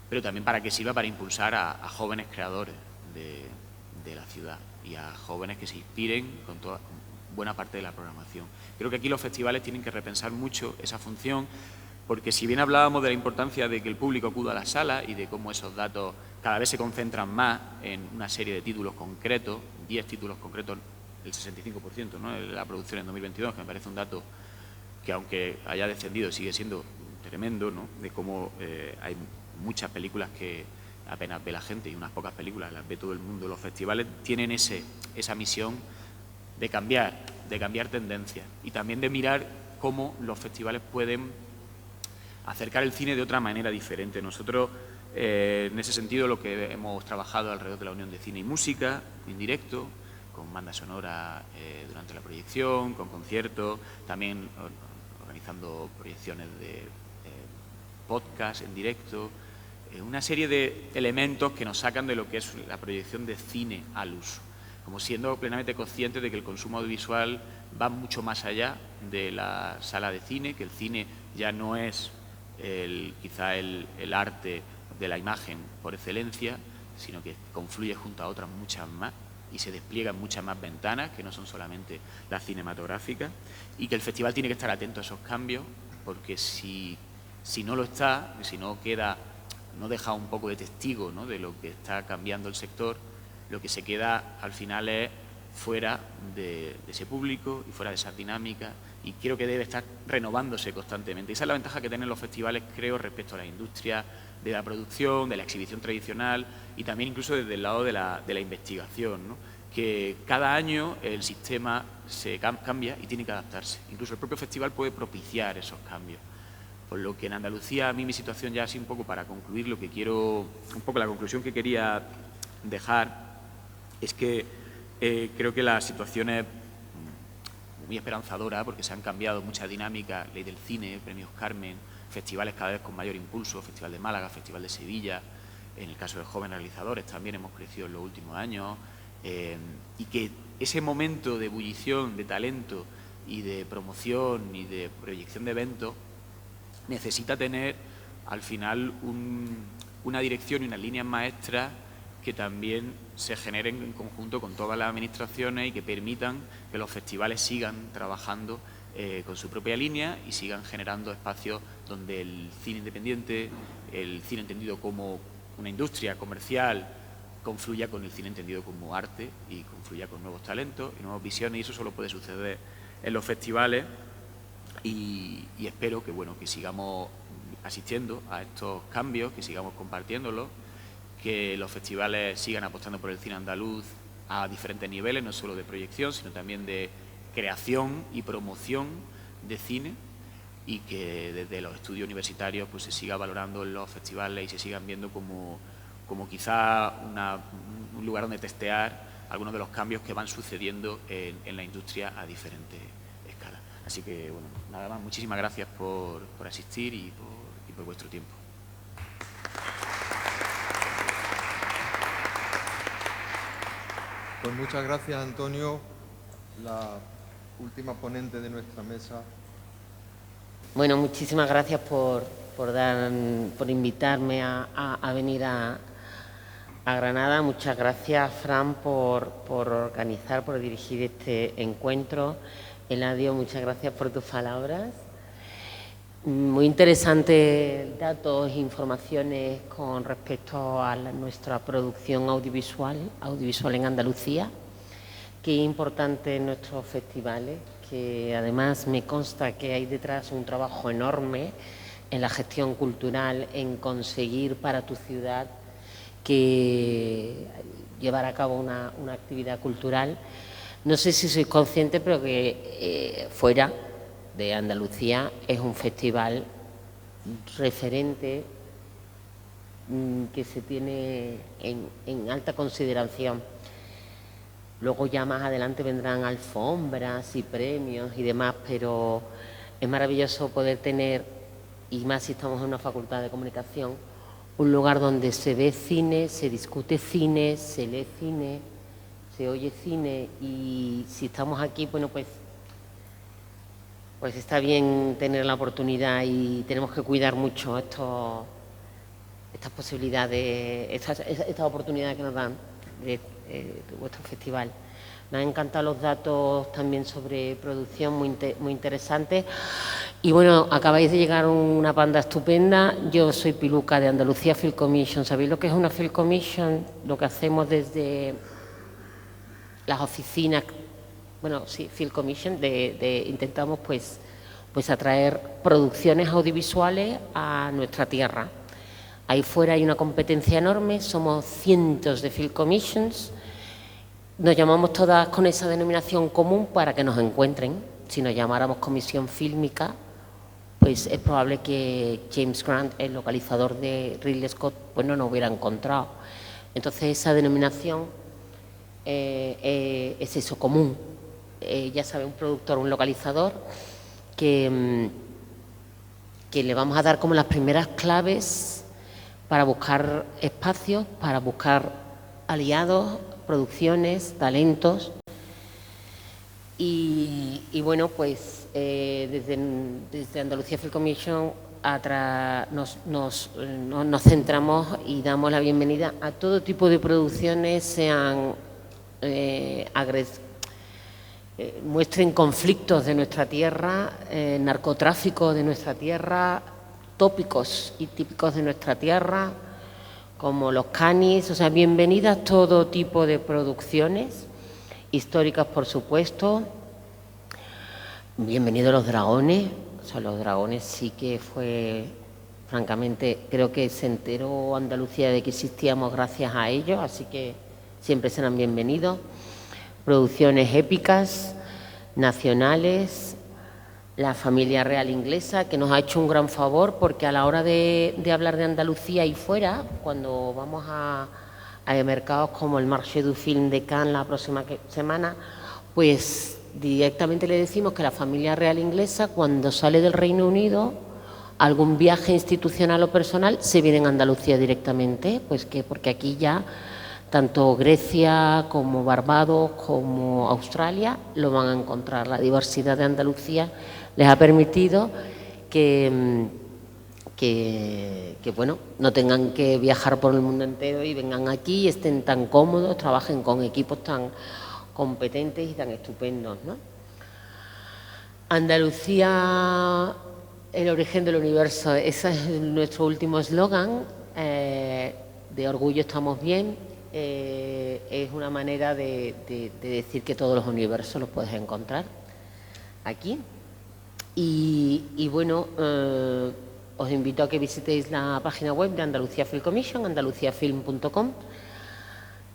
Speaker 5: pero también para que sirva para impulsar a jóvenes creadores de la ciudad y a jóvenes que se inspiren con buena parte de la programación. Creo que aquí los festivales tienen que repensar mucho esa función, porque si bien hablábamos de la importancia de que el público acuda a las salas y de cómo esos datos cada vez se concentran más en una serie de títulos concretos, 10 títulos concretos, el 65%, ¿no?, de la producción en 2022, que me parece un dato que, aunque haya descendido, sigue siendo tremendo, ¿no?, de cómo hay muchas películas que apenas ve la gente y unas pocas películas las ve todo el mundo. Los festivales tienen esa misión de cambiar tendencias y también de mirar cómo los festivales pueden acercar el cine de otra manera diferente. Nosotros En ese sentido, lo que hemos trabajado alrededor de la Unión de Cine y Música, en directo, con banda sonora durante la proyección, con conciertos, también organizando proyecciones de podcast en directo, una serie de elementos que nos sacan de lo que es la proyección de cine al uso, como siendo plenamente conscientes de que el consumo audiovisual va mucho más allá de la sala de cine, que el cine ya no es quizá el arte de la imagen por excelencia, sino que confluye junto a otras muchas más y se despliegan muchas más ventanas que no son solamente las cinematográficas, y que el festival tiene que estar atento a esos cambios, porque si no lo está, si no queda, no deja un poco de testigo, ¿no?, de lo que está cambiando el sector, lo que se queda al final es fuera de ese público y fuera de esas dinámicas, y creo que debe estar renovándose constantemente. Y esa es la ventaja que tienen los festivales, creo, respecto a la industria de la producción, de la exhibición tradicional y también incluso desde el lado de la investigación, ¿no?, que cada año el sistema se cambia y tiene que adaptarse. Incluso el propio festival puede propiciar esos cambios. Por lo que en Andalucía, a mí mi situación ya así un poco para concluir, lo que quiero, un poco la conclusión que quería dejar es que creo que la situación es muy esperanzadora porque se han cambiado muchas dinámicas, Ley del Cine, Premios Carmen, festivales cada vez con mayor impulso, Festival de Málaga, Festival de Sevilla, en el caso de jóvenes realizadores también hemos crecido en los últimos años, y que ese momento de ebullición, de talento y de promoción y de proyección de eventos necesita tener al final una dirección y unas líneas maestras que también se generen en conjunto con todas las administraciones y que permitan que los festivales sigan trabajando con su propia línea y sigan generando espacios donde el cine independiente, el cine entendido como una industria comercial, confluya con el cine entendido como arte y confluya con nuevos talentos y nuevas visiones, y eso solo puede suceder en los festivales. Y espero que, bueno, que sigamos asistiendo a estos cambios, que sigamos compartiéndolos, que los festivales sigan apostando por el cine andaluz a diferentes niveles, no solo de proyección, sino también de creación y promoción de cine, y que desde los estudios universitarios pues se siga valorando en los festivales y se sigan viendo como quizá un lugar donde testear algunos de los cambios que van sucediendo en la industria a diferentes escalas. Así que, bueno, nada más, muchísimas gracias por asistir y por vuestro tiempo.
Speaker 1: Pues muchas gracias, Antonio. La última ponente de nuestra mesa.
Speaker 6: Bueno, muchísimas gracias por invitarme a venir a Granada. Muchas gracias, Fran, por organizar, por dirigir este encuentro. Eladio, muchas gracias por tus palabras. Muy interesantes datos e informaciones con respecto a nuestra producción audiovisual en Andalucía. Qué importante en nuestros festivales, que además me consta que hay detrás un trabajo enorme en la gestión cultural, en conseguir para tu ciudad que llevar a cabo una actividad cultural. No sé si sois conscientes, pero que fuera de Andalucía es un festival referente que se tiene en alta consideración. Luego ya más adelante vendrán alfombras y premios y demás, pero es maravilloso poder tener, y más si estamos en una facultad de comunicación, un lugar donde se ve cine, se discute cine, se lee cine, se oye cine, y si estamos aquí, bueno, pues está bien tener la oportunidad, y tenemos que cuidar mucho estas posibilidades, estas oportunidades que nos dan de vuestro festival. Me han encantado los datos también sobre producción, muy interesantes. Y bueno, acabáis de llegar una banda estupenda. Yo soy Piluca de Andalucía Film Commission. ¿Sabéis lo que es una Film Commission? Lo que hacemos desde las oficinas, bueno, sí, Film Commission, intentamos pues atraer producciones audiovisuales a nuestra tierra. Ahí fuera hay una competencia enorme, somos cientos de Film Commissions, nos llamamos todas con esa denominación común para que nos encuentren. Si nos llamáramos Comisión Fílmica pues es probable que James Grant, el localizador de Ridley Scott, pues no nos hubiera encontrado. Entonces esa denominación es eso, común. Ya sabe, un productor, un localizador, que le vamos a dar como las primeras claves para buscar espacios, para buscar aliados, producciones, talentos. Y bueno, pues desde Andalucía Film Commission nos centramos y damos la bienvenida a todo tipo de producciones, sean muestren conflictos de nuestra tierra, narcotráfico de nuestra tierra, tópicos y típicos de nuestra tierra, como los canis, o sea, bienvenidas todo tipo de producciones, históricas por supuesto, bienvenidos los dragones, o sea, los dragones sí que fue, francamente, creo que se enteró Andalucía de que existíamos gracias a ellos, así que siempre serán bienvenidos. Producciones épicas, nacionales, la familia real inglesa, que nos ha hecho un gran favor, porque a la hora de hablar de Andalucía y fuera, cuando vamos a mercados como el Marché du Film de Cannes la próxima semana, pues directamente le decimos que la familia real inglesa, cuando sale del Reino Unido, algún viaje institucional o personal, se viene a Andalucía directamente, pues que porque aquí ya tanto Grecia como Barbados como Australia lo van a encontrar. La diversidad de Andalucía les ha permitido que bueno, no tengan que viajar por el mundo entero y vengan aquí y estén tan cómodos, trabajen con equipos tan competentes y tan estupendos, ¿no? Andalucía, el origen del universo, ese es nuestro último eslogan. De orgullo estamos bien. Es una manera de decir que todos los universos los puedes encontrar aquí. Y bueno, os invito a que visitéis la página web de Andalucía Film Commission, andaluciafilm.com,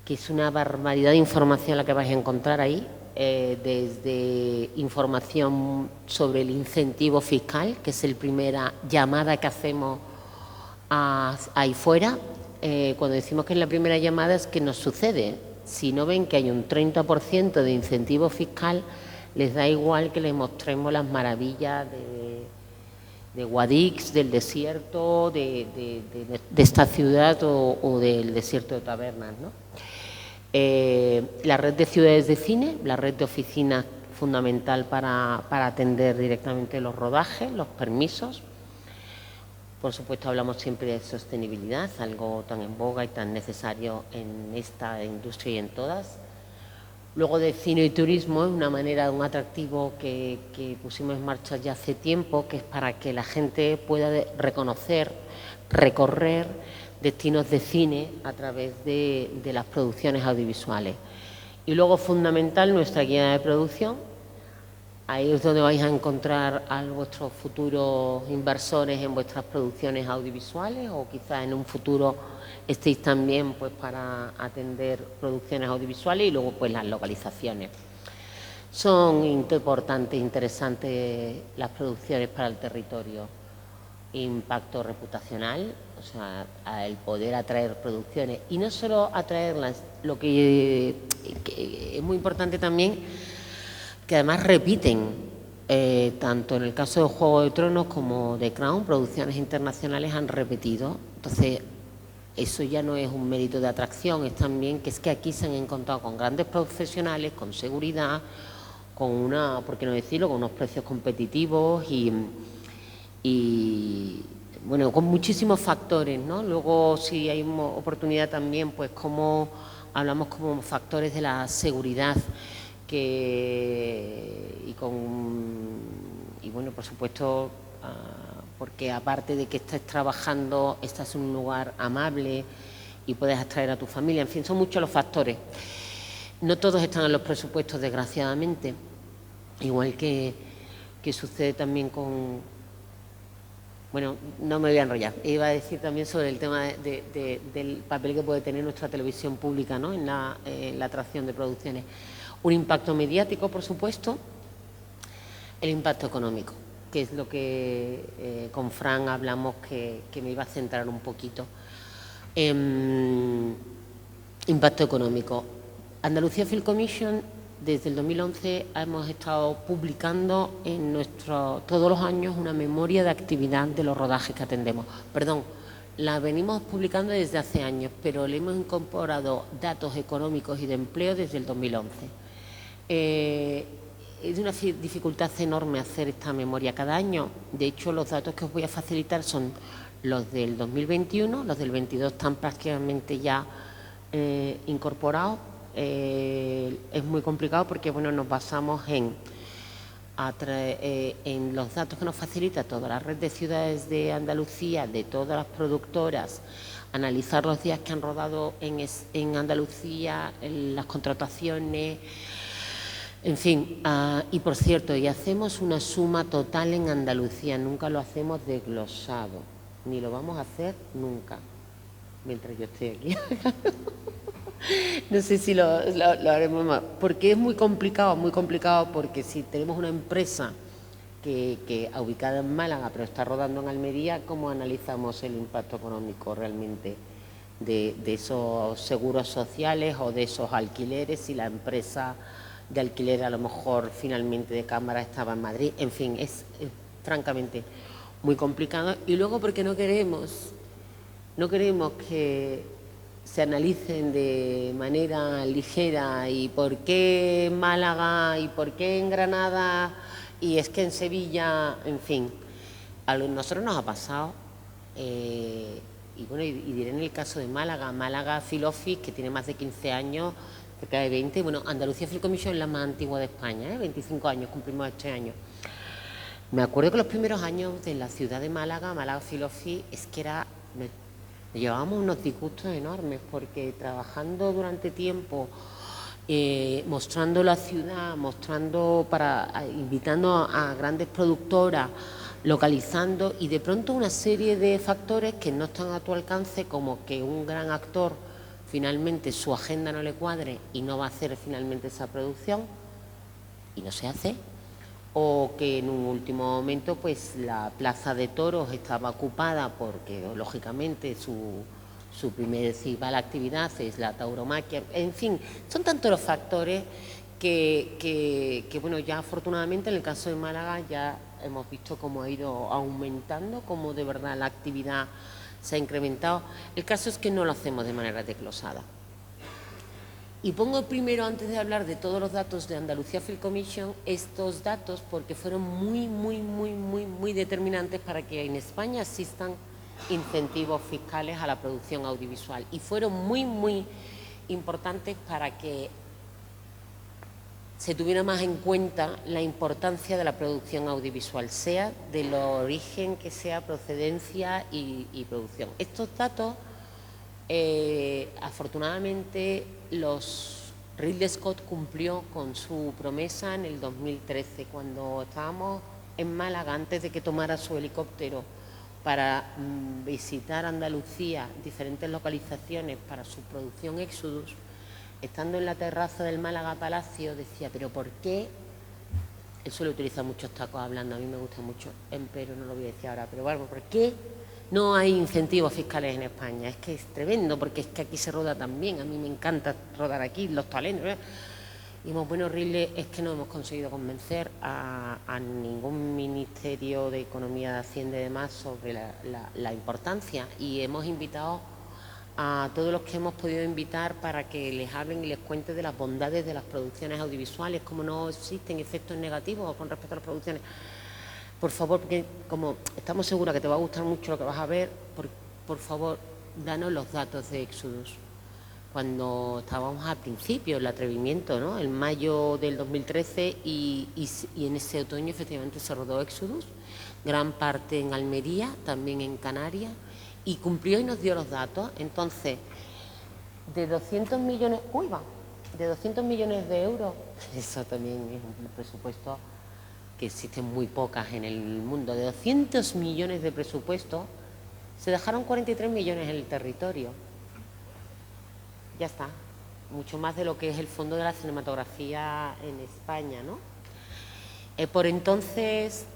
Speaker 6: que es una barbaridad de información la que vais a encontrar ahí, desde información sobre el incentivo fiscal, que es la primera llamada que hacemos ahí fuera. Cuando decimos que es la primera llamada es que nos sucede. Si no ven que hay un 30% de incentivo fiscal, les da igual que les mostremos las maravillas de Guadix, del desierto, de esta ciudad o del desierto de Tabernas, ¿no? La red de ciudades de cine, la red de oficinas fundamental para atender directamente los rodajes, los permisos. Por supuesto, hablamos siempre de sostenibilidad, algo tan en boga y tan necesario en esta industria y en todas. Luego de cine y turismo, es una manera, un atractivo que pusimos en marcha ya hace tiempo, que es para que la gente pueda reconocer, recorrer destinos de cine a través de las producciones audiovisuales. Y luego, fundamental, nuestra guía de producción. Ahí es donde vais a encontrar a vuestros futuros inversores en vuestras producciones audiovisuales, o quizás en un futuro estéis también pues para atender producciones audiovisuales, y luego pues las localizaciones. Son importantes, interesantes las producciones para el territorio. Impacto reputacional, o sea, el poder atraer producciones, y no solo atraerlas, lo que es muy importante también, que además repiten, tanto en el caso de Juego de Tronos como de Crown, producciones internacionales han repetido. Entonces, eso ya no es un mérito de atracción, es también que aquí se han encontrado con grandes profesionales, con seguridad, con por qué no decirlo, con unos precios competitivos y bueno, con muchísimos factores, ¿no? Luego, si hay oportunidad también, pues como hablamos como factores de la seguridad, y bueno, por supuesto, porque aparte de que estés trabajando, estás en un lugar amable y puedes atraer a tu familia, en fin, son muchos los factores. No todos están en los presupuestos, desgraciadamente, igual que sucede también con... Bueno, no me voy a enrollar. Iba a decir también sobre el tema del papel que puede tener nuestra televisión pública, ¿no?, en la atracción de producciones. Un impacto mediático, por supuesto, el impacto económico, que es lo que con Fran hablamos que me iba a centrar un poquito. Impacto económico. Andalucía Film Commission, desde el 2011 hemos estado publicando todos los años una memoria de actividad de los rodajes que atendemos. Perdón, la venimos publicando desde hace años, pero le hemos incorporado datos económicos y de empleo desde el 2011. Es una dificultad enorme hacer esta memoria cada año. De hecho, los datos que os voy a facilitar son los del 2021, los del 22 están prácticamente ya incorporados. Es muy complicado porque bueno, nos basamos en los datos que nos facilita toda la red de ciudades de Andalucía, de todas las productoras, analizar los días que han rodado en Andalucía, las contrataciones, en fin. Y por cierto, y hacemos una suma total en Andalucía, nunca lo hacemos desglosado, ni lo vamos a hacer nunca, mientras yo esté aquí. No sé si lo haremos más, porque es muy complicado porque si tenemos una empresa que ubicada en Málaga pero está rodando en Almería, ¿cómo analizamos el impacto económico realmente de esos seguros sociales o de esos alquileres si la empresa de alquiler a lo mejor finalmente de cámara estaba en Madrid? En fin, es francamente muy complicado. Y luego porque no queremos que se analicen de manera ligera y por qué en Málaga y por qué en Granada y es que en Sevilla, en fin. A nosotros nos ha pasado, y bueno, y diré en el caso de Málaga Film Office, que tiene más de 15 años, cerca de 20, bueno, Andalucía Film Commission es la más antigua de España, 25 años cumplimos este año. Me acuerdo que los primeros años de la ciudad de Málaga Film Office, es que llevábamos unos disgustos enormes porque trabajando durante tiempo, mostrando la ciudad, invitando a grandes productoras, localizando y de pronto una serie de factores que no están a tu alcance, como que un gran actor finalmente su agenda no le cuadre y no va a hacer finalmente esa producción y no se hace. O que en un último momento pues la plaza de toros estaba ocupada porque lógicamente su principal actividad es la tauromaquia. En fin, son tantos los factores que bueno, ya afortunadamente en el caso de Málaga ya hemos visto cómo ha ido aumentando, cómo de verdad la actividad se ha incrementado. El caso es que no lo hacemos de manera desglosada. Y pongo primero, antes de hablar de todos los datos de Andalucía Film Commission, estos datos porque fueron muy determinantes para que en España existan incentivos fiscales a la producción audiovisual. Y fueron muy importantes para que se tuviera más en cuenta la importancia de la producción audiovisual, sea del origen que sea, procedencia y producción. Estos datos, afortunadamente, Ridley Scott cumplió con su promesa en el 2013, cuando estábamos en Málaga, antes de que tomara su helicóptero para visitar Andalucía, diferentes localizaciones para su producción Exodus. Estando en la terraza del Málaga Palacio, decía, pero ¿por qué? Él suele utilizar muchos tacos hablando, a mí me gusta mucho, pero no lo voy a decir ahora, pero bueno, ¿por qué no hay incentivos fiscales en España? Es que es tremendo, porque es que aquí se roda también, a mí me encanta rodar aquí, los talentos. Y bueno, Ridley, es que no hemos conseguido convencer a ningún ministerio de Economía, de Hacienda y demás sobre la importancia, y hemos invitado a todos los que hemos podido invitar para que les hablen y les cuenten de las bondades de las producciones audiovisuales, cómo no existen efectos negativos con respecto a las producciones. Por favor, porque como estamos seguros que te va a gustar mucho lo que vas a ver, por favor, danos los datos de Exodus. Cuando estábamos al principio, el atrevimiento, ¿no? En mayo del 2013 y en ese otoño efectivamente se rodó Exodus, gran parte en Almería, también en Canarias, y cumplió y nos dio los datos. Entonces, de 200 millones, de 200 millones de euros, eso también es un presupuesto que existen muy pocas en el mundo. De 200 millones de presupuesto, se dejaron 43 millones en el territorio. Ya está, mucho más de lo que es el Fondo de la Cinematografía en España, ¿no? Por entonces,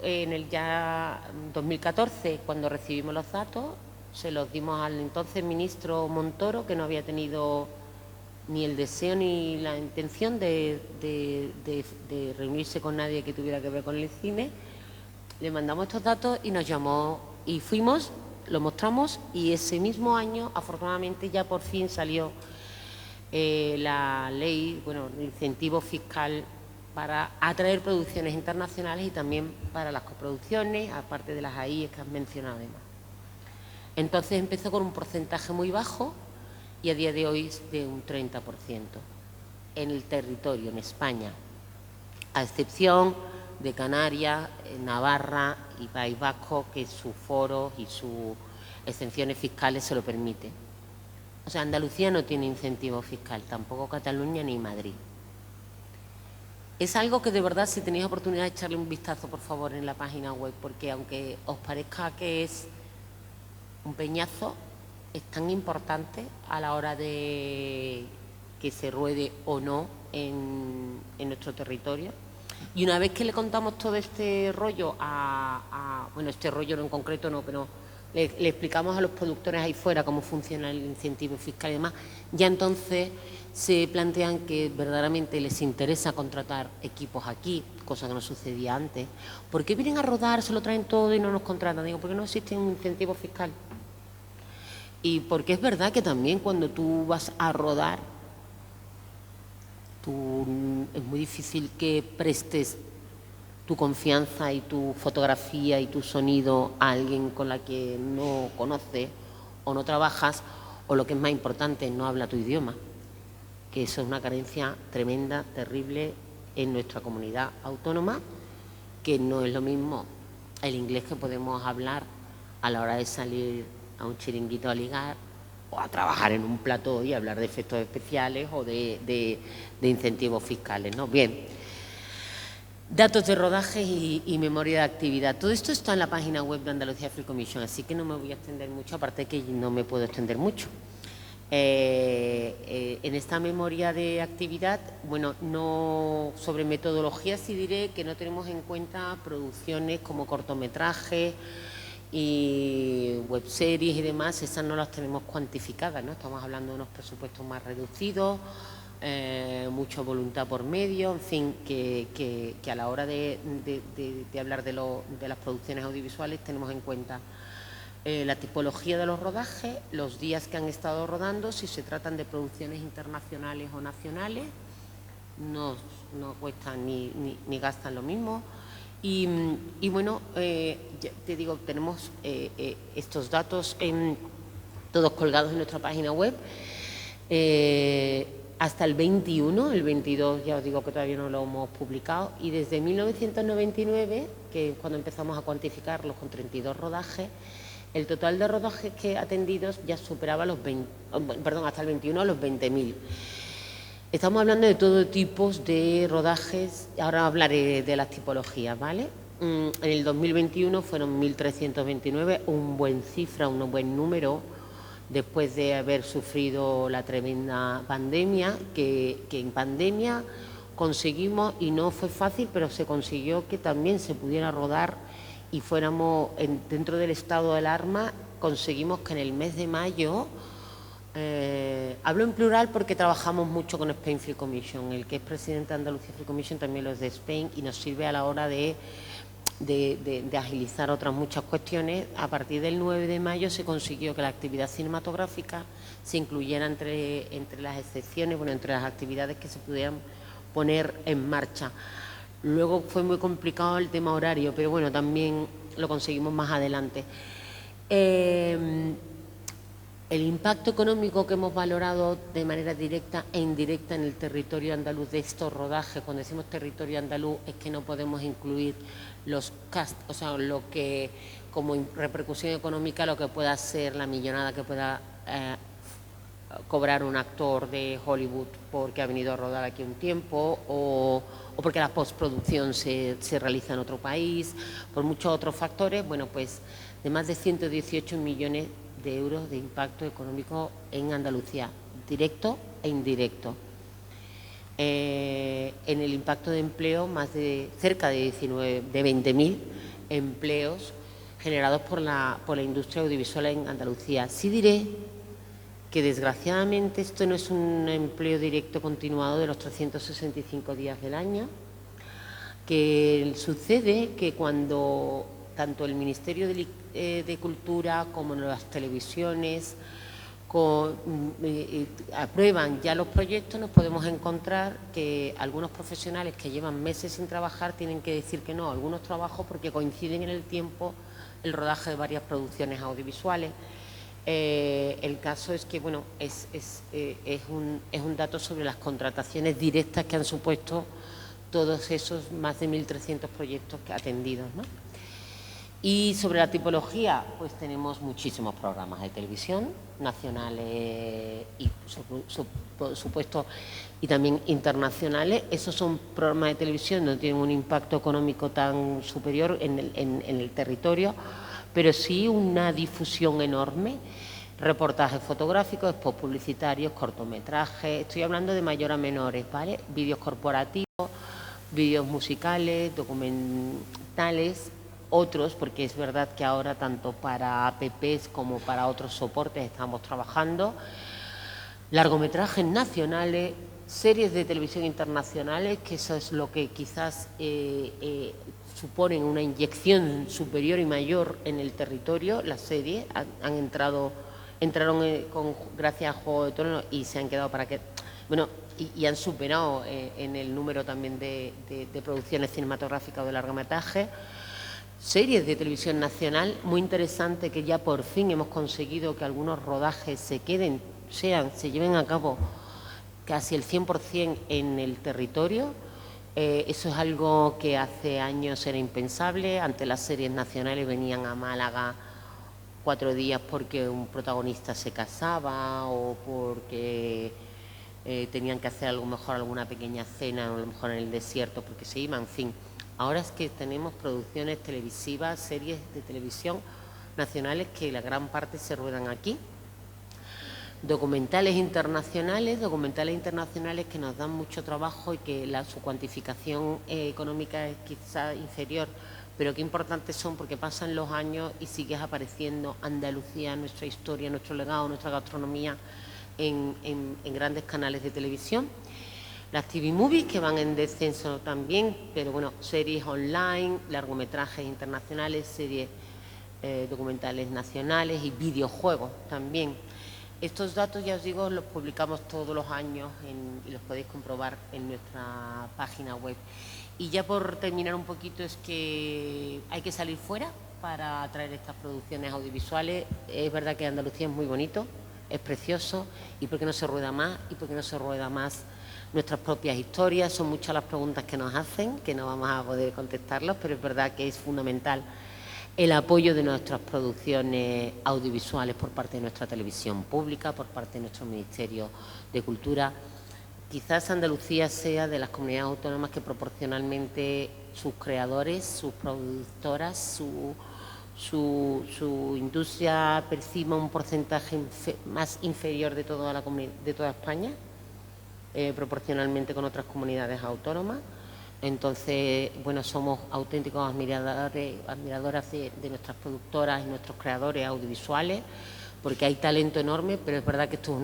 Speaker 6: en el ya 2014, cuando recibimos los datos, se los dimos al entonces ministro Montoro, que no había tenido ni el deseo ni la intención de reunirse con nadie que tuviera que ver con el cine. Le mandamos estos datos y nos llamó y fuimos, lo mostramos, y ese mismo año, afortunadamente, ya por fin salió la ley, el incentivo fiscal para atraer producciones internacionales y también para las coproducciones, aparte de las AIEs que has mencionado además. Entonces empezó con un porcentaje muy bajo y a día de hoy es de un 30% en el territorio, en España, a excepción de Canarias, Navarra y País Vasco, que sus foros y sus exenciones fiscales se lo permiten. O sea, Andalucía no tiene incentivo fiscal, tampoco Cataluña ni Madrid. Es algo que de verdad, si tenéis oportunidad de echarle un vistazo, por favor, en la página web, porque aunque os parezca que es un peñazo, es tan importante a la hora de que se ruede o no en nuestro territorio. Y una vez que le contamos todo este rollo este rollo no en concreto no, pero le explicamos a los productores ahí fuera cómo funciona el incentivo fiscal y demás, ya entonces se plantean que verdaderamente les interesa contratar equipos aquí, cosa que no sucedía antes. ¿Por qué vienen a rodar, se lo traen todo y no nos contratan? Digo, porque no existe un incentivo fiscal. Y porque es verdad que también cuando tú vas a rodar, es muy difícil que prestes tu confianza y tu fotografía y tu sonido a alguien con la que no conoces o no trabajas, o lo que es más importante, no habla tu idioma, que eso es una carencia tremenda, terrible en nuestra comunidad autónoma, que no es lo mismo el inglés que podemos hablar a la hora de salir a un chiringuito a ligar o a trabajar en un plató y hablar de efectos especiales o de incentivos fiscales, ¿no? Bien, datos de rodaje y memoria de actividad. Todo esto está en la página web de Andalucía Film Commission, así que no me voy a extender mucho, aparte que no me puedo extender mucho. En esta memoria de actividad, no sobre metodología, sí diré que no tenemos en cuenta producciones como cortometrajes y webseries y demás, esas no las tenemos cuantificadas, ¿no? Estamos hablando de unos presupuestos más reducidos, mucha voluntad por medio, en fin, que a la hora de hablar de las producciones audiovisuales tenemos en cuenta la tipología de los rodajes, los días que han estado rodando, si se tratan de producciones internacionales o nacionales, no cuestan ni gastan lo mismo. Y ya te digo, tenemos estos datos todos colgados en nuestra página web hasta el 21, el 22 ya os digo que todavía no lo hemos publicado, y desde 1999, que es cuando empezamos a cuantificarlos con 32 rodajes, el total de rodajes que atendidos ya superaba hasta el 21 a los 20.000. Estamos hablando de todo tipo de rodajes, ahora hablaré de las tipologías, ¿vale? En el 2021 fueron 1.329, un buen cifra, un buen número, después de haber sufrido la tremenda pandemia, que en pandemia conseguimos, y no fue fácil, pero se consiguió que también se pudiera rodar y fuéramos dentro del estado de alarma, conseguimos que en el mes de mayo, hablo en plural porque trabajamos mucho con Spain Film Commission, el que es presidente de Andalucía Film Commission también lo es de Spain y nos sirve a la hora de agilizar otras muchas cuestiones. A partir del 9 de mayo se consiguió que la actividad cinematográfica se incluyera entre las excepciones, entre las actividades que se pudieran poner en marcha. Luego fue muy complicado el tema horario, pero bueno, también lo conseguimos más adelante. El impacto económico que hemos valorado de manera directa e indirecta en el territorio andaluz de estos rodajes, cuando decimos territorio andaluz es que no podemos incluir los cast, o sea, lo que como repercusión económica lo que pueda ser la millonada que pueda cobrar un actor de Hollywood porque ha venido a rodar aquí un tiempo o porque la postproducción se realiza en otro país, por muchos otros factores, pues de más de 118 millones de euros de impacto económico en Andalucía, directo e indirecto. En el impacto de empleo, cerca de 20.000 empleos generados por la industria audiovisual en Andalucía. Sí diré que desgraciadamente esto no es un empleo directo continuado de los 365 días del año, que sucede que cuando tanto el Ministerio de Cultura como las televisiones aprueban ya los proyectos, nos podemos encontrar que algunos profesionales que llevan meses sin trabajar tienen que decir que no a algunos trabajos porque coinciden en el tiempo el rodaje de varias producciones audiovisuales. El caso es que, bueno, es un dato sobre las contrataciones directas que han supuesto todos esos más de 1.300 proyectos atendidos, ¿no? Y sobre la tipología, pues tenemos muchísimos programas de televisión nacionales y, por supuesto, y también internacionales. Esos son programas de televisión, no tienen un impacto económico tan superior en el territorio, pero sí una difusión enorme. Reportajes fotográficos, spots publicitarios, cortometrajes, estoy hablando de mayor a menores, ¿vale? Vídeos corporativos, vídeos musicales, documentales, otros, porque es verdad que ahora tanto para apps como para otros soportes estamos trabajando, largometrajes nacionales, series de televisión internacionales, que eso es lo que quizás suponen una inyección superior y mayor en el territorio. Las series entraron gracias a Juego de Tronos y se han quedado para que... Bueno, y han superado en el número también de producciones cinematográficas o de largometrajes. Series de televisión nacional, muy interesante, que ya por fin hemos conseguido que algunos rodajes se lleven a cabo casi el 100% en el territorio. Eso es algo que hace años era impensable. Antes las series nacionales venían a Málaga 4 días porque un protagonista se casaba o porque tenían que hacer a lo mejor alguna pequeña cena, a lo mejor en el desierto porque se iban, en fin. Ahora es que tenemos producciones televisivas, series de televisión nacionales que la gran parte se ruedan aquí. Documentales internacionales que nos dan mucho trabajo y que su cuantificación económica es quizá inferior, pero qué importantes son porque pasan los años y sigues apareciendo Andalucía, nuestra historia, nuestro legado, nuestra gastronomía en grandes canales de televisión. Las TV Movies, que van en descenso también, pero bueno, series online, largometrajes internacionales, series documentales nacionales y videojuegos también. Estos datos, ya os digo, los publicamos todos los años y los podéis comprobar en nuestra página web. Y ya por terminar un poquito, es que hay que salir fuera para traer estas producciones audiovisuales. Es verdad que Andalucía es muy bonito, es precioso, y ¿por qué no se rueda más? ¿Y por qué no se rueda más nuestras propias historias? Son muchas las preguntas que nos hacen, que no vamos a poder contestarlas, pero es verdad que es fundamental el apoyo de nuestras producciones audiovisuales por parte de nuestra televisión pública, por parte de nuestro Ministerio de Cultura. Quizás Andalucía sea de las comunidades autónomas que proporcionalmente sus creadores, sus productoras, su industria perciba un porcentaje más inferior de toda España, proporcionalmente con otras comunidades autónomas. Entonces, bueno, somos auténticos admiradoras de nuestras productoras y nuestros creadores audiovisuales, porque hay talento enorme, pero es verdad que esto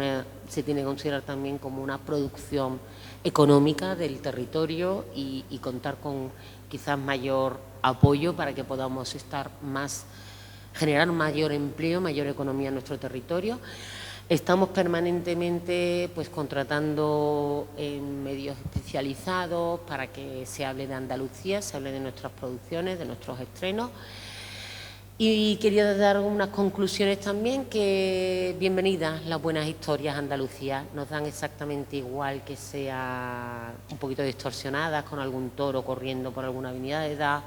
Speaker 6: se tiene que considerar también como una producción económica del territorio y contar con quizás mayor apoyo para que podamos generar mayor empleo, mayor economía en nuestro territorio. Estamos permanentemente contratando en medios especializados para que se hable de Andalucía, se hable de nuestras producciones, de nuestros estrenos. Y quería dar unas conclusiones también, que bienvenidas las buenas historias a Andalucía. Nos dan exactamente igual que sean un poquito distorsionadas, con algún toro corriendo por alguna avenida de edad,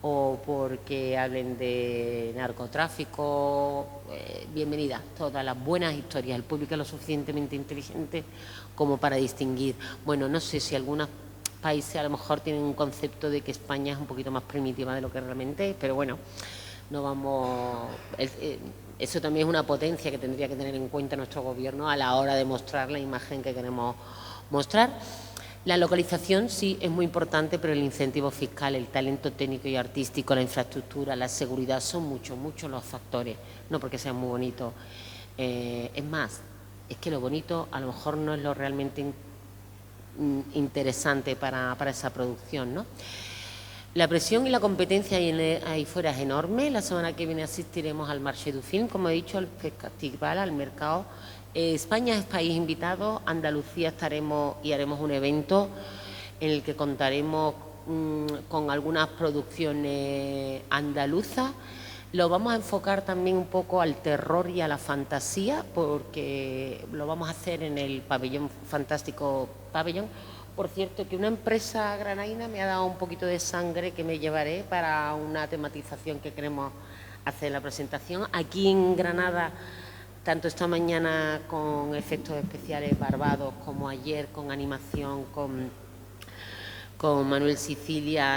Speaker 6: o porque hablen de narcotráfico. Bienvenidas todas las buenas historias. El público es lo suficientemente inteligente como para distinguir. Bueno, no sé si algunos países a lo mejor tienen un concepto de que España es un poquito más primitiva de lo que realmente es, pero bueno, no vamos... Eso también es una potencia que tendría que tener en cuenta nuestro gobierno a la hora de mostrar la imagen que queremos mostrar. La localización sí es muy importante, pero el incentivo fiscal, el talento técnico y artístico, la infraestructura, la seguridad son muchos los factores, no porque sean muy bonitos. Es más, es que lo bonito a lo mejor no es lo realmente interesante para esa producción, ¿no? La presión y la competencia ahí fuera es enorme. La semana que viene asistiremos al Marché du Film, como he dicho, al festival, al mercado. España es país invitado, Andalucía estaremos y haremos un evento en el que contaremos con algunas producciones andaluzas. Lo vamos a enfocar también un poco al terror y a la fantasía, porque lo vamos a hacer en el pabellón, fantástico pabellón. Por cierto, que una empresa granaína me ha dado un poquito de sangre que me llevaré para una tematización que queremos hacer en la presentación. Aquí en Granada, tanto esta mañana con efectos especiales Barbados, como ayer con animación, con Manuel Sicilia,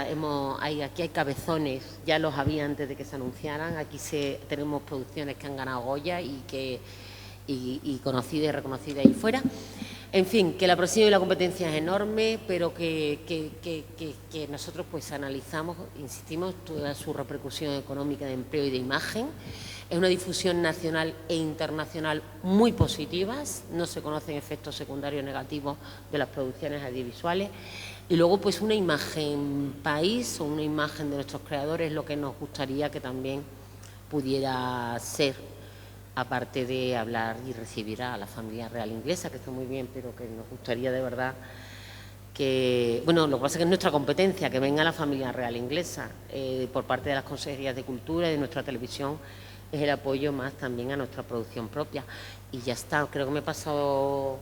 Speaker 6: aquí hay cabezones, ya los había antes de que se anunciaran. Aquí tenemos producciones que han ganado Goya y conocidas y reconocidas ahí fuera. En fin, que la presión y la competencia es enorme, pero que nosotros pues analizamos, insistimos, toda su repercusión económica de empleo y de imagen. Es una difusión nacional e internacional muy positivas, no se conocen efectos secundarios negativos de las producciones audiovisuales. Y luego pues una imagen país o una imagen de nuestros creadores, lo que nos gustaría que también pudiera ser, aparte de hablar y recibir a la familia real inglesa, que está muy bien, pero que nos gustaría de verdad que, bueno, lo que pasa es que es nuestra competencia, que venga la familia real inglesa, por parte de las consejerías de cultura y de nuestra televisión, es el apoyo más también a nuestra producción propia. Y ya está, creo que me he pasado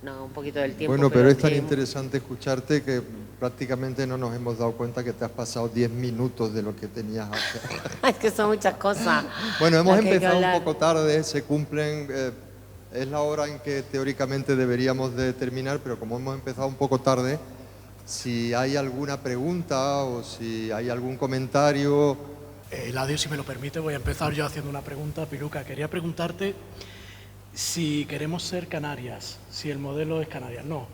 Speaker 6: un poquito del tiempo.
Speaker 1: Bueno, pero es tan interesante escucharte que prácticamente no nos hemos dado cuenta que te has pasado 10 minutos de lo que tenías hacer.
Speaker 6: Es que son muchas cosas.
Speaker 1: Bueno, hemos empezado un poco tarde, se cumplen, es la hora en que teóricamente deberíamos de terminar, pero como hemos empezado un poco tarde, si hay alguna pregunta o si hay algún comentario...
Speaker 3: Eladio, si me lo permite, voy a empezar yo haciendo una pregunta. Piluca, quería preguntarte si queremos ser Canarias, si el modelo es Canarias. No.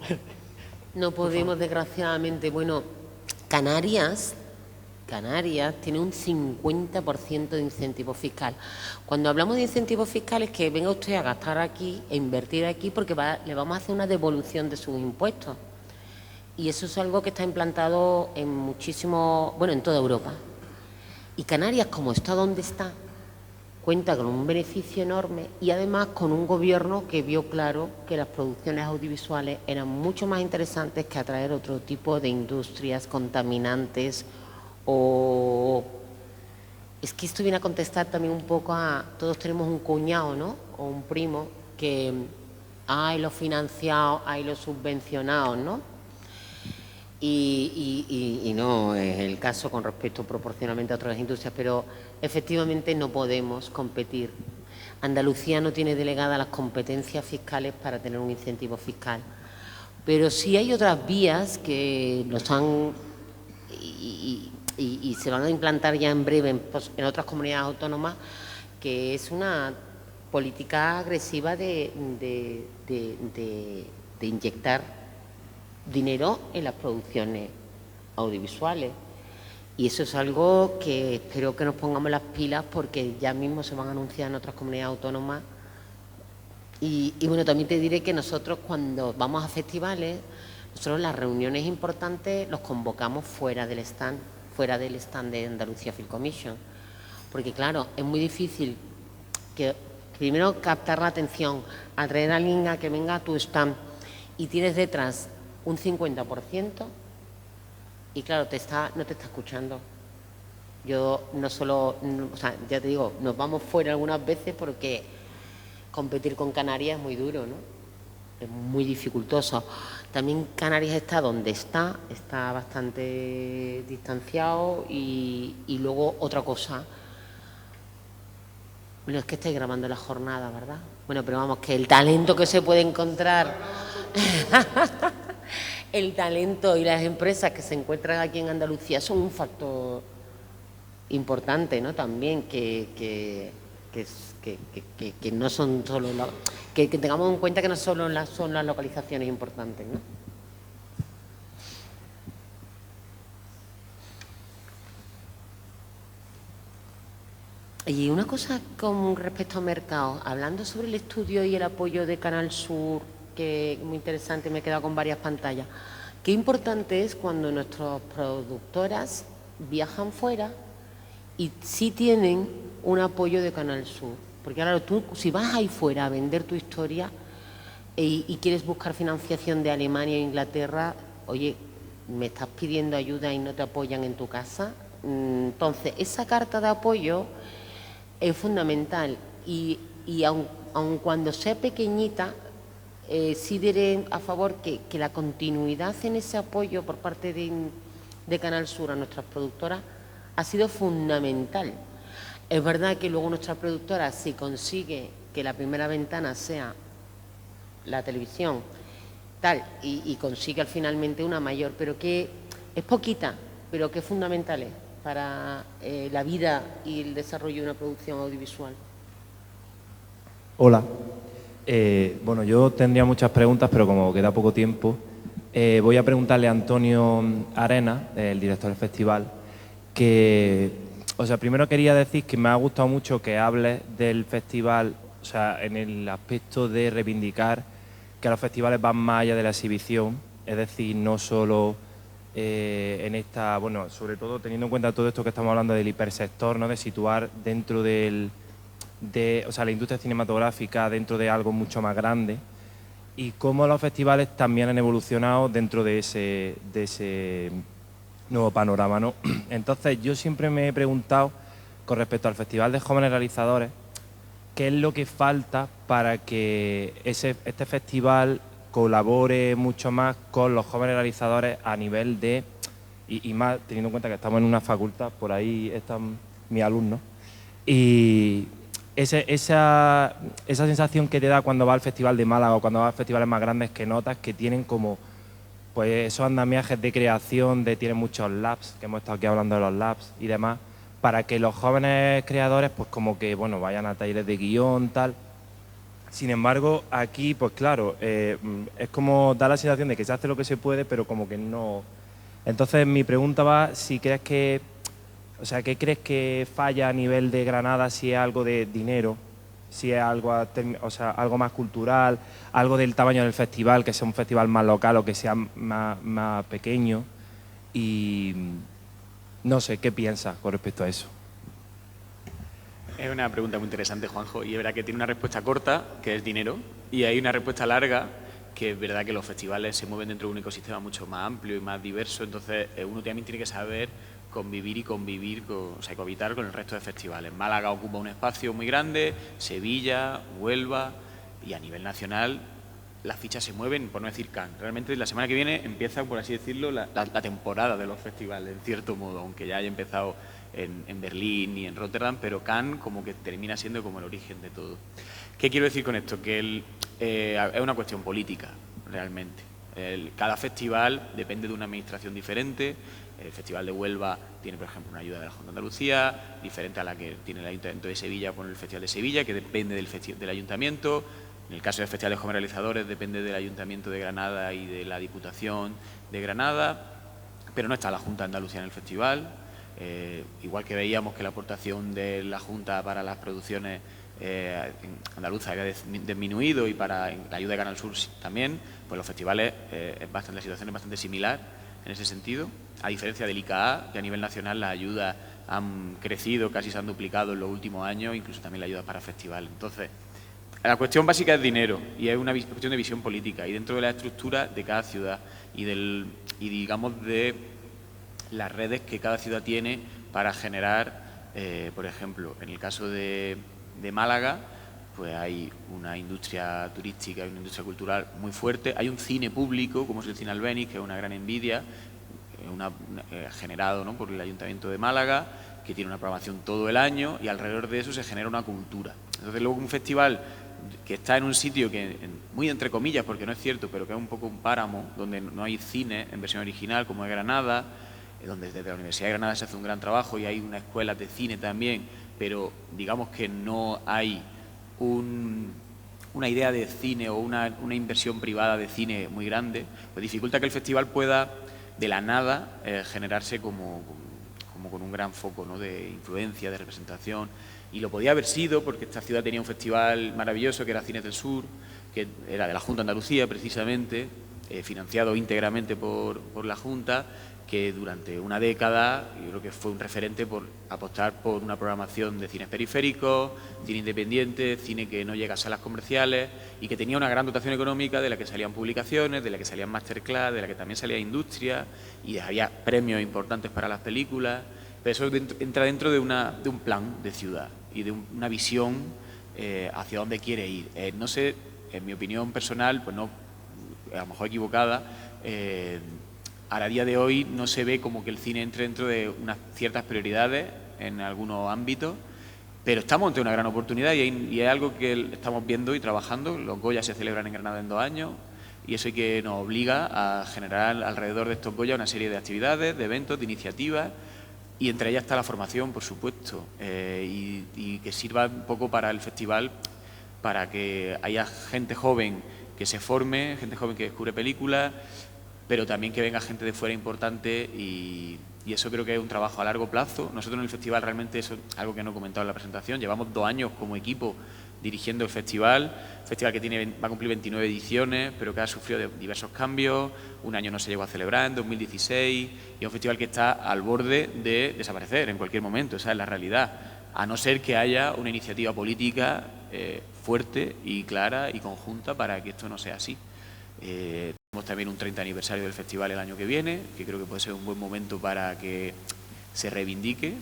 Speaker 6: No podemos, desgraciadamente. Bueno, Canarias tiene un 50% de incentivo fiscal. Cuando hablamos de incentivos fiscales, que venga usted a gastar aquí e invertir aquí, porque le vamos a hacer una devolución de sus impuestos. Y eso es algo que está implantado en en toda Europa. Y Canarias, como está donde está, cuenta con un beneficio enorme y además con un gobierno que vio claro que las producciones audiovisuales eran mucho más interesantes que atraer otro tipo de industrias contaminantes. O es que esto viene a contestar también un poco a... Todos tenemos un cuñado, ¿no? O un primo que hay los financiados, hay los subvencionados, ¿no? Y no es el caso con respecto proporcionalmente a otras industrias, pero efectivamente no podemos competir. Andalucía no tiene delegadas las competencias fiscales para tener un incentivo fiscal, pero sí hay otras vías que lo están y se van a implantar ya en breve en otras comunidades autónomas, que es una política agresiva de inyectar dinero en las producciones audiovisuales. Y eso es algo que espero que nos pongamos las pilas, porque ya mismo se van a anunciar en otras comunidades autónomas. Y bueno, también te diré que nosotros cuando vamos a festivales, nosotros las reuniones importantes los convocamos fuera del stand de Andalucía Film Commission. Porque claro, es muy difícil que primero captar la atención, atraer a alguien a que venga a tu stand y tienes detrás un 50% y claro, no te está escuchando. Yo no solo, o sea, ya te digo, nos vamos fuera algunas veces porque competir con Canarias es muy duro, ¿no? Es muy dificultoso. También Canarias está donde está bastante distanciado y luego otra cosa. Bueno, es que estáis grabando la jornada, ¿verdad? Bueno, pero vamos, que el talento que se puede encontrar... El talento y las empresas que se encuentran aquí en Andalucía son un factor importante, ¿no? También que no son solo que tengamos en cuenta que no solo son las localizaciones importantes, ¿no? Y una cosa con respecto al mercado, hablando sobre el estudio y el apoyo de Canal Sur, que es muy interesante, me he quedado con varias pantallas. Qué importante es cuando nuestras productoras viajan fuera y sí tienen un apoyo de Canal Sur. Porque claro, tú si vas ahí fuera a vender tu historia y quieres buscar financiación de Alemania e Inglaterra, oye, me estás pidiendo ayuda y no te apoyan en tu casa. Entonces, esa carta de apoyo es fundamental y aun cuando sea pequeñita, sí diré a favor que la continuidad en ese apoyo por parte de Canal Sur a nuestras productoras ha sido fundamental. Es verdad que luego nuestra productora, si consigue que la primera ventana sea la televisión, tal, y consigue finalmente una mayor, pero que es poquita, pero que es fundamental para la vida y el desarrollo de una producción audiovisual.
Speaker 7: Hola. Bueno, yo tendría muchas preguntas, pero como queda poco tiempo, voy a preguntarle a Antonio Arena, el director del festival, que, o sea, primero quería decir que me ha gustado mucho que hables del festival, o sea, en el aspecto de reivindicar que los festivales van más allá de la exhibición, es decir, no solo en esta, bueno, sobre todo teniendo en cuenta todo esto que estamos hablando del hipersector, ¿no? De situar dentro o sea, la industria cinematográfica dentro de algo mucho más grande, y cómo los festivales también han evolucionado dentro de ese nuevo panorama, ¿no? Entonces, yo siempre me he preguntado, con respecto al Festival de Jóvenes Realizadores, qué es lo que falta para que este festival colabore mucho más con los jóvenes realizadores a nivel de, y más teniendo en cuenta que estamos en una facultad, por ahí están mis alumnos, y esa sensación que te da cuando vas al Festival de Málaga o cuando vas a festivales más grandes, que notas que tienen como pues esos andamiajes de creación, tienen muchos labs, que hemos estado aquí hablando de los labs y demás, para que los jóvenes creadores pues como que bueno vayan a talleres de guión, tal. Sin embargo, aquí pues claro, es como da la sensación de que se hace lo que se puede, pero como que no. Entonces mi pregunta va si crees que, o sea, ¿qué crees que falla a nivel de Granada? Si es algo de dinero, si es algo, o sea, algo más cultural, algo del tamaño del festival, que sea un festival más local o que sea más pequeño. Y no sé, ¿qué piensas con respecto a eso?
Speaker 5: Es una pregunta muy interesante, Juanjo, y es verdad que tiene una respuesta corta, que es dinero, y hay una respuesta larga, que es verdad que los festivales se mueven dentro de un ecosistema mucho más amplio y más diverso, entonces uno también tiene que saber convivir, o sea, cohabitar con el resto de festivales. Málaga ocupa un espacio muy grande, Sevilla, Huelva, y a nivel nacional las fichas se mueven, por no decir Cannes. Realmente la semana que viene empieza, por así decirlo, la temporada de los festivales, en cierto modo, aunque ya haya empezado en Berlín y en Rotterdam, pero Cannes como que termina siendo como el origen de todo. ¿Qué quiero decir con esto? Que es una cuestión política, realmente. Cada festival depende de una administración diferente. El Festival de Huelva tiene, por ejemplo, una ayuda de la Junta de Andalucía, diferente a la que tiene el Ayuntamiento de Sevilla con el Festival de Sevilla, que depende del Ayuntamiento. En el caso del Festival de Jóvenes Realizadores depende del Ayuntamiento de Granada y de la Diputación de Granada, pero no está la Junta de Andalucía en el festival. Igual que veíamos que la aportación de la Junta para las producciones andaluzas había disminuido y para la ayuda de Canal Sur también, pues los festivales, la situación es bastante similar en ese sentido, a diferencia del ICAA, que a nivel nacional las ayudas han crecido, casi se han duplicado en los últimos años, incluso también la ayuda para festivales. Entonces, la cuestión básica es dinero y es una cuestión de visión política, y dentro de la estructura de cada ciudad y digamos de las redes que cada ciudad tiene para generar, por ejemplo, en el caso de Málaga, pues hay una industria turística y una industria cultural muy fuerte. Hay un cine público, como es el Cine Albéniz, que es una gran envidia, generado, ¿no?, por el Ayuntamiento de Málaga, que tiene una programación todo el año, y alrededor de eso se genera una cultura. Entonces, luego un festival que está en un sitio que, muy entre comillas, porque no es cierto, pero que es un poco un páramo, donde no hay cine en versión original, como es Granada, donde desde la Universidad de Granada se hace un gran trabajo y hay una escuela de cine también, pero digamos que no hay una idea de cine o una inversión privada de cine muy grande, pues dificulta que el festival pueda de la nada generarse como con un gran foco, ¿no?, de influencia, de representación. Y lo podía haber sido porque esta ciudad tenía un festival maravilloso que era Cines del Sur, que era de la Junta de Andalucía precisamente, financiado íntegramente por la Junta, que durante una década yo creo que fue un referente por apostar por una programación de cines periféricos, cine independiente, cine que no llega a salas comerciales y que tenía una gran dotación económica de la que salían publicaciones, de la que salían masterclass, de la que también salía industria y había premios importantes para las películas. Pero eso entra dentro de un plan de ciudad y de una visión hacia dónde quiere ir. No sé, en mi opinión personal, pues no, a lo mejor equivocada, a día de hoy no se ve como que el cine entre dentro de unas ciertas prioridades en algunos ámbitos, pero estamos ante una gran oportunidad y es algo que estamos viendo y trabajando. Los Goya se celebran en Granada en 2 años y eso que nos obliga a generar alrededor de estos Goya una serie de actividades, de eventos, de iniciativas, y entre ellas está la formación, por supuesto, y que sirva un poco para el festival, para que haya gente joven que se forme, gente joven que descubre películas, pero también que venga gente de fuera importante y eso creo que es un trabajo a largo plazo. Nosotros en el festival realmente, eso es algo que no he comentado en la presentación, llevamos 2 años como equipo dirigiendo el festival que va a cumplir 29 ediciones, pero que ha sufrido de diversos cambios. Un año no se llegó a celebrar, en 2016, y es un festival que está al borde de desaparecer en cualquier momento, esa es la realidad, a no ser que haya una iniciativa política fuerte y clara y conjunta para que esto no sea así. Tenemos también un 30 aniversario del festival el año que viene, que creo que puede ser un buen momento para que se reivindique.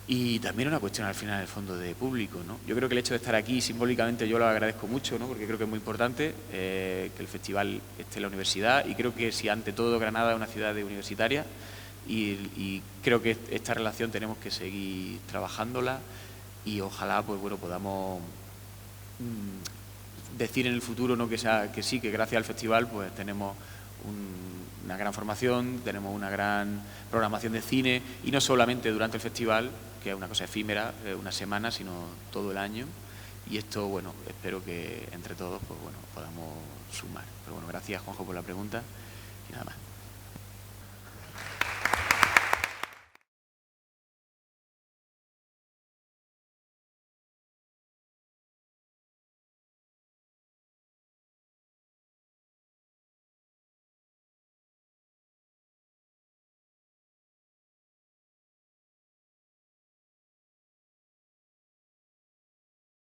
Speaker 5: Y también una cuestión al final del fondo de público, ¿no? Yo creo que el hecho de estar aquí simbólicamente yo lo agradezco mucho, ¿no? Porque creo que es muy importante que el festival esté en la universidad y creo que si ante todo Granada es una ciudad universitaria y creo que esta relación tenemos que seguir trabajándola y ojalá pues bueno podamos decir en el futuro, ¿no? que sí, que gracias al festival pues tenemos una gran formación, tenemos una gran programación de cine y no solamente durante el festival, que es una cosa efímera, una semana, sino todo el año. Y esto, bueno, espero que entre todos pues bueno podamos sumar. Pero bueno, gracias Juanjo por la pregunta y nada más.